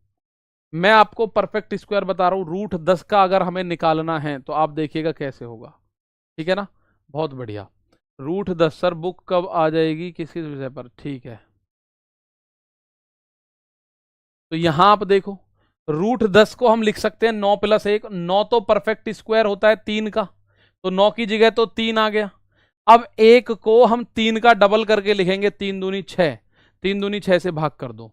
मैं आपको परफेक्ट स्क्वायर बता रहा हूं। रूट 10 का अगर हमें निकालना है तो आप देखिएगा कैसे होगा, ठीक है ना, बहुत बढ़िया। रूट 10 सर बुक कब आ जाएगी, किस किस विषय पर, ठीक है। तो यहां आप देखो, रूट 10 को हम लिख सकते हैं 9 + 1, 9 तो परफेक्ट स्क्वायर होता है 3 का, तो 9 की जगह तो 3 आ गया। अब 1 को हम 3 का डबल करके लिखेंगे, 3 दूनी 6, 3 दूनी 6 से भाग कर दो।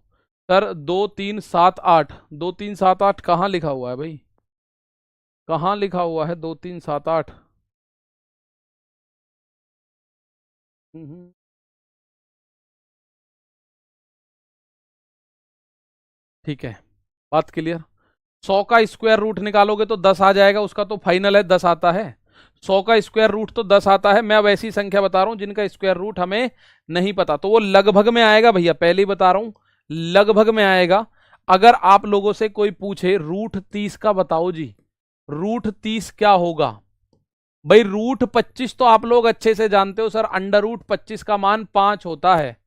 सर 2 3 7 8, 2 3 7 8 कहाँ लिखा हुआ है भाई, कहाँ लिखा हुआ है 2 3 7 8। ठीक है, बात क्लियर। 100 का स्क्वायर रूट निकालोगे तो 10 आ जाएगा, उसका तो फाइनल है 10 आता है। 100 का स्क्वायर रूट तो 10 आता है। मैं अब ऐसी संख्या बता रहा हूं जिनका स्क्वायर रूट हमें नहीं पता, तो वो लगभग में आएगा भैया, पहले ही बता रहा हूं लगभग में आएगा। अगर आप लोगों से कोई पूछे रूट 30 का बताओ जी, रूट 30 क्या होगा, भाई रूट 25 तो आप लोग अच्छे से जानते हो सर, अंडर रूट 25 का मान 5 होता है।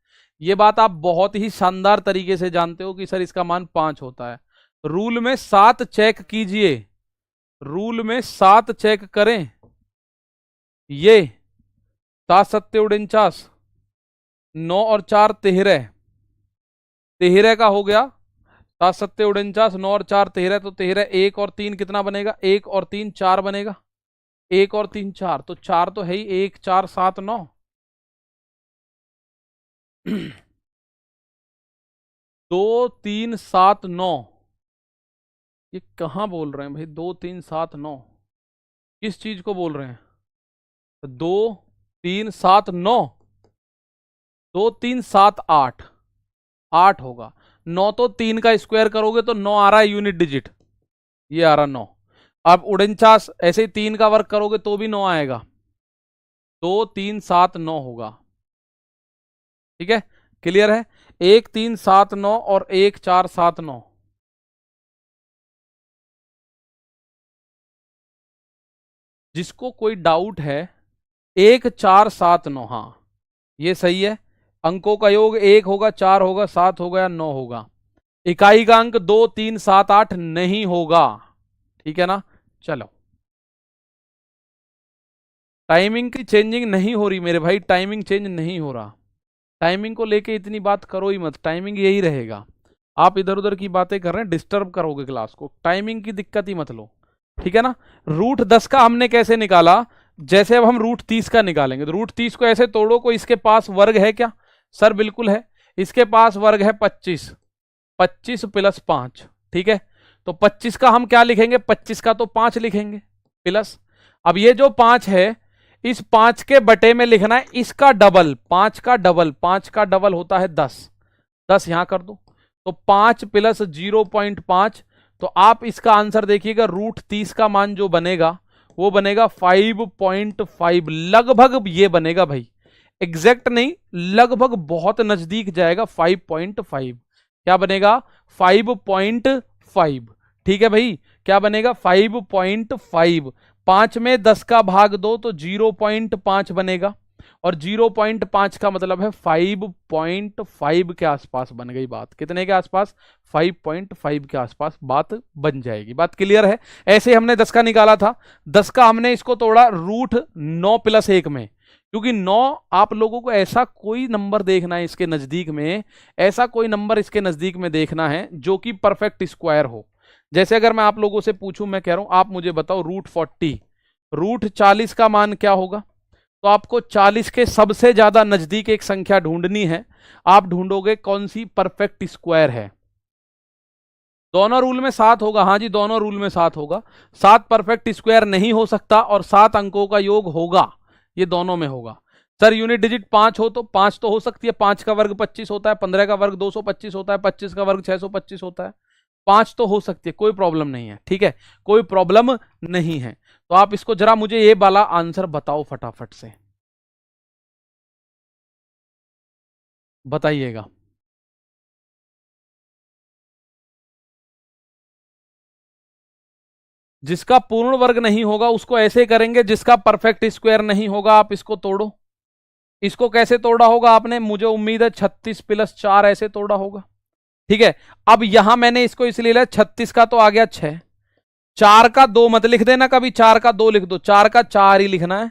ये बात आप बहुत ही शानदार तरीके से जानते हो कि सर इसका मान 5 होता है। रूल में 7 चेक कीजिए, रूल में 7 चेक करें, ये 7 7 49, 9 और 4 13, 13 का हो गया, 7 7 49, 9 और 4 13, तो 13, 1 और 3 कितना बनेगा, 1 और 3 4 बनेगा, 1 और 3 4, तो 4 तो है ही, 1 4 7 9। 2 3 7 9, ये कहाँ बोल रहे हैं भाई, 2 3 7 9 किस चीज को बोल रहे हैं, 2 3 7 9, 2 3 7 8, 8 होगा। 9 तो 3 का स्क्वायर करोगे तो 9 आ रहा है यूनिट डिजिट, ये आ रहा 9। अब 49 ऐसे ही 3 का वर्क करोगे तो भी 9 आएगा, 2 3 7 9 होगा, ठीक है, क्लियर है। 1 3 7 9 और 1 4 7 9। जिसको कोई डाउट है, 1 4 7 9, हाँ ये सही है। अंकों का योग 1 होगा, 4 होगा, 7 होगा या 9 होगा। इकाई का अंक 2 3 7 8 नहीं होगा, ठीक है ना। चलो, टाइमिंग की चेंजिंग नहीं हो रही मेरे भाई, टाइमिंग चेंज नहीं हो रहा। टाइमिंग को लेके इतनी बात करो ही मत, टाइमिंग यही रहेगा। आप इधर उधर की बातें कर रहे हैं, डिस्टर्ब करोगे क्लास को, टाइमिंग की दिक्कत ही मत लो, ठीक है ना। रूट 10 का हमने कैसे निकाला, जैसे अब हम रूट 30 का निकालेंगे, तो रूट 30 को ऐसे तोड़ो, को इसके पास वर्ग है क्या, सर बिल्कुल है, इसके पास वर्ग है 25, 25 + 5, ठीक है। तो 25 का हम क्या लिखेंगे, 25 का तो 5 लिखेंगे प्लस। अब ये जो 5 है, इस 5 के बटे में लिखना है इसका डबल, 5 का डबल, 5 का डबल होता है 10, 10 यहां कर दो, तो 5 + 0.5, तो आप इसका आंसर देखिएगा, रूट 30 का मान जो बनेगा वो बनेगा 5.5, लगभग ये बनेगा भाई, एग्जैक्ट नहीं, लगभग बहुत नजदीक जाएगा, 5.5 क्या बनेगा, 5.5, ठीक है भाई, क्या बनेगा 5.5। 5 में 10 का भाग दो तो 0.5 बनेगा, और 0.5 का मतलब है 5.5 के आसपास बन गई बात। कितने के आसपास? 5.5 के आसपास बात बन जाएगी। बात क्लियर है? ऐसे हमने 10 का निकाला था, 10 का हमने इसको तोड़ा रूट 9 + 1 में, क्योंकि 9 आप लोगों को ऐसा कोई नंबर देखना है इसके नजदीक में, ऐसा कोई नंबर इसके नजदीक में देखना है जो कि परफेक्ट स्क्वायर हो। जैसे अगर मैं आप लोगों से पूछूं, मैं कह रहा हूं आप मुझे बताओ रूट 40, रूट 40 का मान क्या होगा? तो आपको 40 के सबसे ज्यादा नजदीक एक संख्या ढूंढनी है। आप ढूंढोगे कौन सी परफेक्ट स्क्वायर है। दोनों रूल में 7 होगा, हाँ जी दोनों रूल में 7 होगा। 7 परफेक्ट स्क्वायर नहीं हो सकता और 7 अंकों का योग होगा, ये दोनों में होगा। सर यूनिट डिजिट 5 हो तो 5 तो हो सकती है, 5 का वर्ग 25 होता है, 15 का वर्ग 225 होता है, 25 का वर्ग 625 होता है, 5 तो हो सकती है, कोई प्रॉब्लम नहीं है। ठीक है, कोई प्रॉब्लम नहीं है। तो आप इसको जरा मुझे ये वाला आंसर बताओ फटाफट से, बताइएगा। जिसका पूर्ण वर्ग नहीं होगा उसको ऐसे करेंगे, जिसका परफेक्ट स्क्वायर नहीं होगा आप इसको तोड़ो। इसको कैसे तोड़ा होगा आपने? मुझे उम्मीद है 36 + 4 ऐसे तोड़ा होगा। ठीक है, अब यहां मैंने इसको इसलिए लिया, 36 का तो आ गया 6, 4 का 2 मत लिख देना कभी, 4 का 2 लिख दो, 4 का 4 ही लिखना है।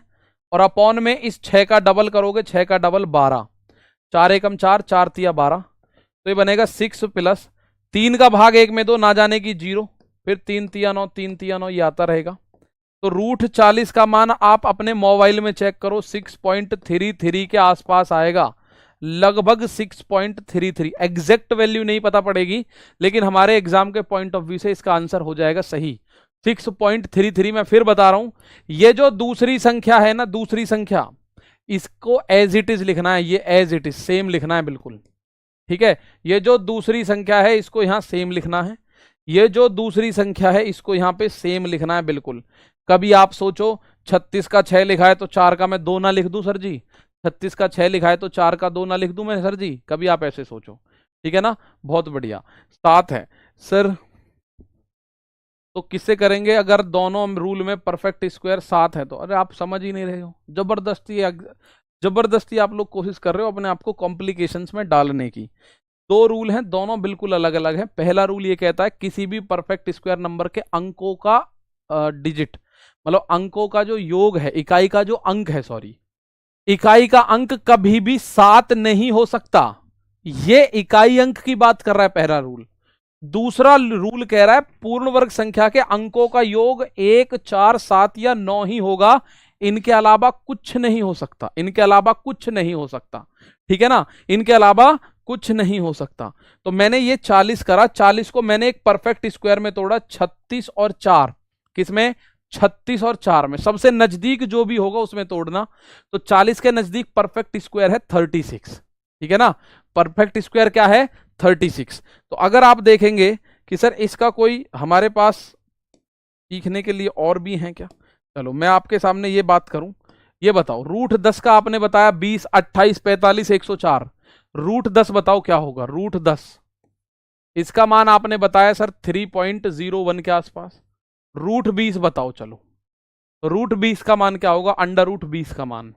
और अपॉन में इस 6 का डबल करोगे, 6 का डबल 12, 4 एकम 4, 4 तिया 12, तो ये बनेगा 6 + 3 का भाग 1 में 2, ना जाने की 0, फिर 3 तिया 9, 3 तिया 9, ये आता रहेगा। तो रूट 40 का मान आप अपने मोबाइल में चेक करो, 6.33 के आसपास आएगा, लगभग 6.33। एग्जैक्ट वैल्यू नहीं पता पड़ेगी, लेकिन हमारे एग्जाम के पॉइंट ऑफ व्यू से इसका आंसर हो जाएगा सही, 6.33। मैं फिर बता रहा हूं, ये जो दूसरी संख्या है ना, दूसरी संख्या, इसको एज इट इज लिखना है, ये एज इट इज सेम लिखना है बिल्कुल। ठीक है, ये जो दूसरी संख्या है इसको यहां सेम लिखना है, ये जो दूसरी संख्या है इसको यहां पे सेम लिखना है बिल्कुल। कभी आप सोचो 36 का 6 लिखा है तो 4 का मैं 2 ना लिख दूं सर जी, 36 का 6 लिखा है तो 4 का 2 ना लिख दूं मैं सर जी, कभी आप ऐसे सोचो। ठीक है ना, बहुत बढ़िया। 7 है सर, तो किससे करेंगे? अगर दोनों रूल में परफेक्ट स्क्वायर 7 है तो, अरे आप समझ ही नहीं रहे हो, जबरदस्ती आप लोग कोशिश कर रहे हो अपने आप को कॉम्प्लिकेशंस में डालने की। दो रूल हैं, दोनों बिल्कुल अलग अलग हैं। पहला रूल ये कहता है किसी भी परफेक्ट स्क्वायर नंबर के अंकों का डिजिट, मतलब अंकों का जो योग है, इकाई का जो अंक है, सॉरी, इकाई का अंक कभी भी 7 नहीं हो सकता। ये इकाई अंक की बात कर रहा है पहला रूल। दूसरा रूल कह रहा है पूर्ण वर्ग संख्या के अंकों का योग 1, 4, 7 या 9 ही होगा, इनके अलावा कुछ नहीं हो सकता, इनके अलावा कुछ नहीं हो सकता। ठीक है ना, इनके अलावा कुछ नहीं हो सकता। तो मैंने ये 40 करा, 40 को मैंने एक परफेक्ट स्क्वायर में तोड़ा, 36 और 4, किसमें? 36 और 4 में, सबसे नजदीक जो भी होगा उसमें तोड़ना। तो 40 के नजदीक परफेक्ट स्क्वायर है 36। ठीक है ना, परफेक्ट स्क्वायर क्या है? 36। तो अगर आप देखेंगे कि सर इसका कोई हमारे पास सीखने के लिए और भी हैं क्या, चलो मैं आपके सामने ये बात करूं। ये बताओ रूट 10 का आपने बताया 20, 28, 45, 104, रूट 10 बताओ क्या होगा? रूट 10 इसका मान आपने बताया सर 3.01 के आसपास। रूट 20 बताओ, चलो रूट 20 का मान क्या होगा? अंडर रूट 20 का मान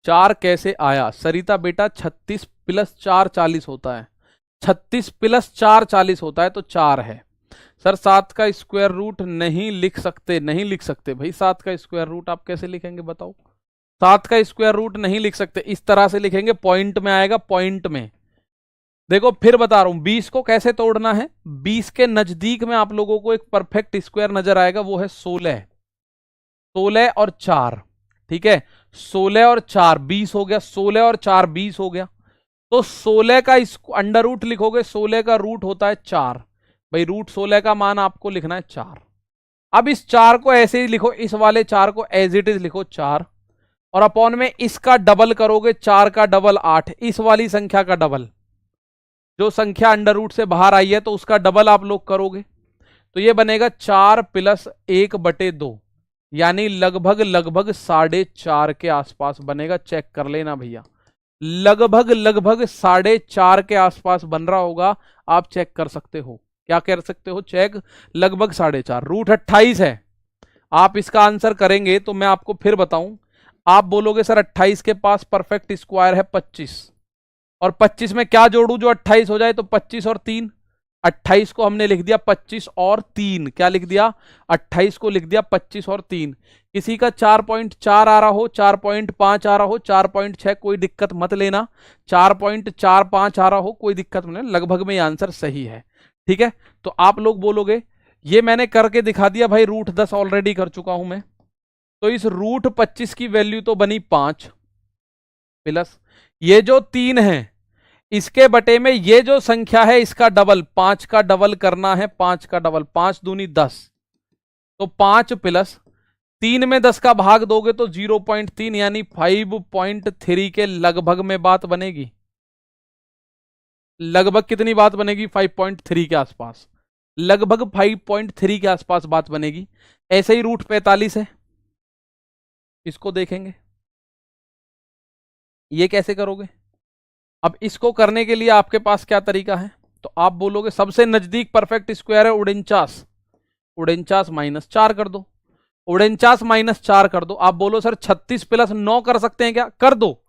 4 कैसे आया सरिता बेटा? 36 + 4 40 होता है, 36 + 4 40 होता है, तो 4 है। सर 7 का स्क्वायर रूट नहीं लिख सकते, नहीं लिख सकते भाई, 7 का स्क्वायर रूट आप कैसे लिखेंगे बताओ? 7 का स्क्वायर रूट नहीं लिख सकते, इस तरह से लिखेंगे, पॉइंट में आएगा, पॉइंट में। देखो फिर बता रहा हूं 20 को कैसे तोड़ना है। 20 के नजदीक में आप लोगों को एक परफेक्ट स्क्वायर नजर आएगा, वो है 16, 16 और 4। ठीक है, 16 और 4 20 हो गया, 16 और 4 20 हो गया। तो 16 का अंडर रूट लिखोगे, 16 का रूट होता है 4, भाई रूट 16 का मान आपको लिखना है 4। अब इस 4 को ऐसे ही लिखो, इस वाले 4 को एज इट इज लिखो 4, और अपॉन में इसका डबल करोगे, 4 का डबल 8, इस वाली संख्या का डबल, जो संख्या अंडर रूट से बाहर आई है तो उसका डबल आप लोग करोगे, तो ये बनेगा 4 + 1/2, यानी लगभग 4.5 के आसपास बनेगा। चेक कर लेना भैया, लगभग 4.5 के आसपास बन रहा होगा, आप चेक कर सकते हो। क्या कर सकते हो? चेक, लगभग 4.5। रूट 28 है, आप इसका आंसर करेंगे तो मैं आपको फिर बताऊं, आप बोलोगे सर 28 के पास परफेक्ट स्क्वायर है 25, और 25 में क्या जोड़ू जो 28 हो जाए, तो 25 और 3, 28 को हमने लिख दिया 25 और 3, क्या लिख दिया 28 को लिख दिया 25 और 3। किसी का 4.4 आ रहा हो, 4.5 आ रहा हो, 4.6, कोई दिक्कत मत लेना, 4.45 आ रहा हो कोई दिक्कत नहीं, लगभग में ये आंसर सही है। ठीक है, तो आप लोग बोलोगे ये मैंने करके दिखा दिया भाई, √10 ऑलरेडी कर चुका हूं मैं, तो इस √25 की वैल्यू तो बनी 5 प्लस ये जो 3 है इसके बटे में ये जो संख्या है इसका डबल, 5 का डबल करना है, 5 का डबल, 5 दूनी 10, तो 5 प्लस 3 में 10 का भाग दोगे तो 0.3 यानी 5.3 के लगभग में बात बनेगी। लगभग कितनी बात बनेगी, 5.3 के आसपास, लगभग 5.3 के आसपास बात बनेगी। ऐसे ही √45 है, इसको देखेंगे ये कैसे करोगे। अब इसको करने के लिए आपके पास क्या तरीका है, तो आप बोलोगे सबसे नजदीक परफेक्ट स्क्वायर है 49, 49 -4 कर दो, 49 -4 कर दो। आप बोलो सर 36 + 9 कर सकते हैं क्या, कर दो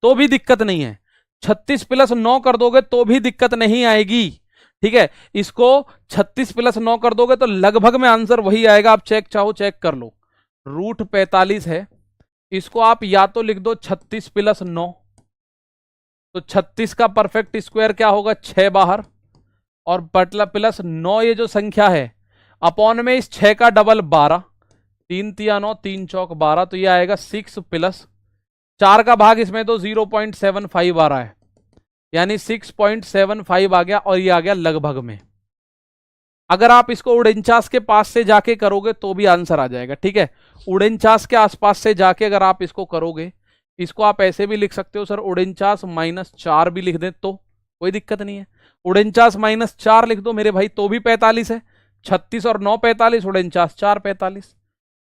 तो भी दिक्कत नहीं है, 36 + 9 कर दोगे तो भी दिक्कत नहीं आएगी। ठीक है, इसको 36 + 9 कर दोगे तो लगभग में आंसर वही आएगा, आप चेक चाहो चेक कर लो। √45 है, इसको आप या तो लिख दो 36 + 9, तो 36 का परफेक्ट स्क्वायर क्या होगा 6 बाहर, और प्लस 9 ये जो संख्या है अपॉन में इस 6 का डबल 12, 3 तिया 9, 3 चौक 12, तो ये आएगा 6 प्लस 4 का भाग इसमें तो 0.75 आ रहा है, यानी 6.75 आ गया, और ये आ गया लगभग में। अगर आप इसको 49 के पास से जाके करोगे तो भी आंसर आ जाएगा। ठीक है, 49 के आसपास से जाके अगर आप इसको करोगे, इसको आप ऐसे भी लिख सकते हो सर 49 -4 भी लिख दें तो कोई दिक्कत नहीं है, 49 -4 लिख दो मेरे भाई तो भी 45 है, 36 और 9 45, 49 4 45,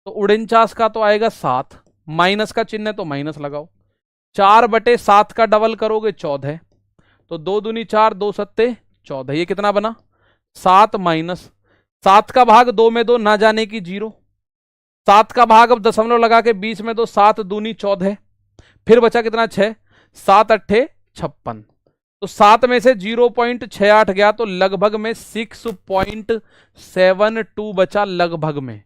तो 49 का तो आएगा 7, माइनस का चिन्ह है तो माइनस लगाओ, 4/7 का डबल करोगे 14, तो 2 दूनी 4, 2 सत्ते 14, ये कितना बना 7 - 7 का भाग 2 में 2 ना जाने की 0, 7 का भाग अब दशमलव लगा के 20 में 2, 7 दूनी 14, फिर बचा कितना 6, 7 8 56, तो 7 में से 0.68 गया तो लगभग में 6.72 बचा लगभग में।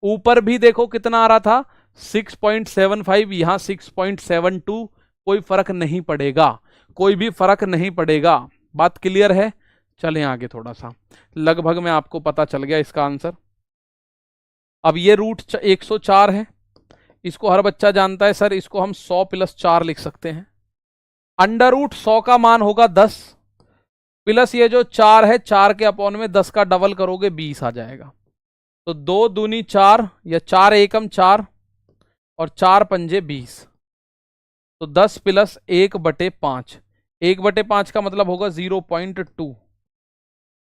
ऊपर भी देखो कितना आ रहा था 6.75, यहां 6.72, कोई फर्क नहीं पड़ेगा, कोई भी फर्क नहीं पड़ेगा। बात क्लियर है, चलें आगे थोड़ा सा, लगभग में आपको पता चल गया इसका आंसर। अब ये √104 है, इसको हर बच्चा जानता है सर, इसको हम 100 + 4 लिख सकते हैं। √100 का मान होगा 10, प्लस ये जो 4 है 4 के अपॉन में 10 का डबल करोगे 20 आ जाएगा, तो 2 दूनी 4 या 4 एकम 4 और 4 पंजे 20, तो 10 + 1/5, 1/5 का मतलब होगा 0.2,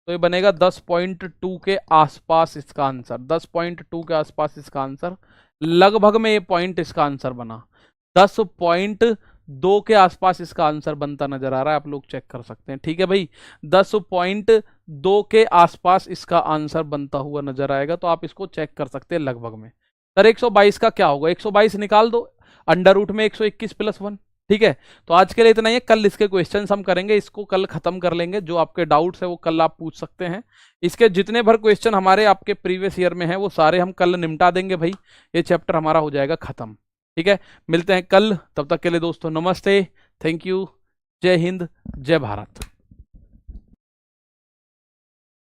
तो ये बनेगा 10.2 के आसपास इसका आंसर, 10.2 के आसपास इसका आंसर, लगभग में ये पॉइंट इसका आंसर बना, 10.2 के आसपास इसका आंसर बनता नजर आ रहा है, आप लोग चेक कर सकते हैं। ठीक है भाई, 10.2 के आसपास इसका आंसर बनता हुआ नजर आएगा, तो आप इसको चेक कर सकते हैं लगभग में। सर 122 का क्या होगा, 122 निकाल दो, अंडर रूट में 121 + 1। ठीक है, तो आज के लिए इतना ही है, कल इसके क्वेश्चंस हम करेंगे, इसको कल खत्म कर लेंगे, जो आपके डाउट्स है वो कल आप पूछ सकते हैं। इसके जितने भर क्वेश्चन हमारे आपके प्रीवियस ईयर में हैं वो सारे हम कल निपटा देंगे भाई, ये चैप्टर हमारा हो जाएगा खत्म। ठीक है, मिलते हैं कल, तब तक के लिए दोस्तों नमस्ते, थैंक यू, जय हिंद, जय भारत।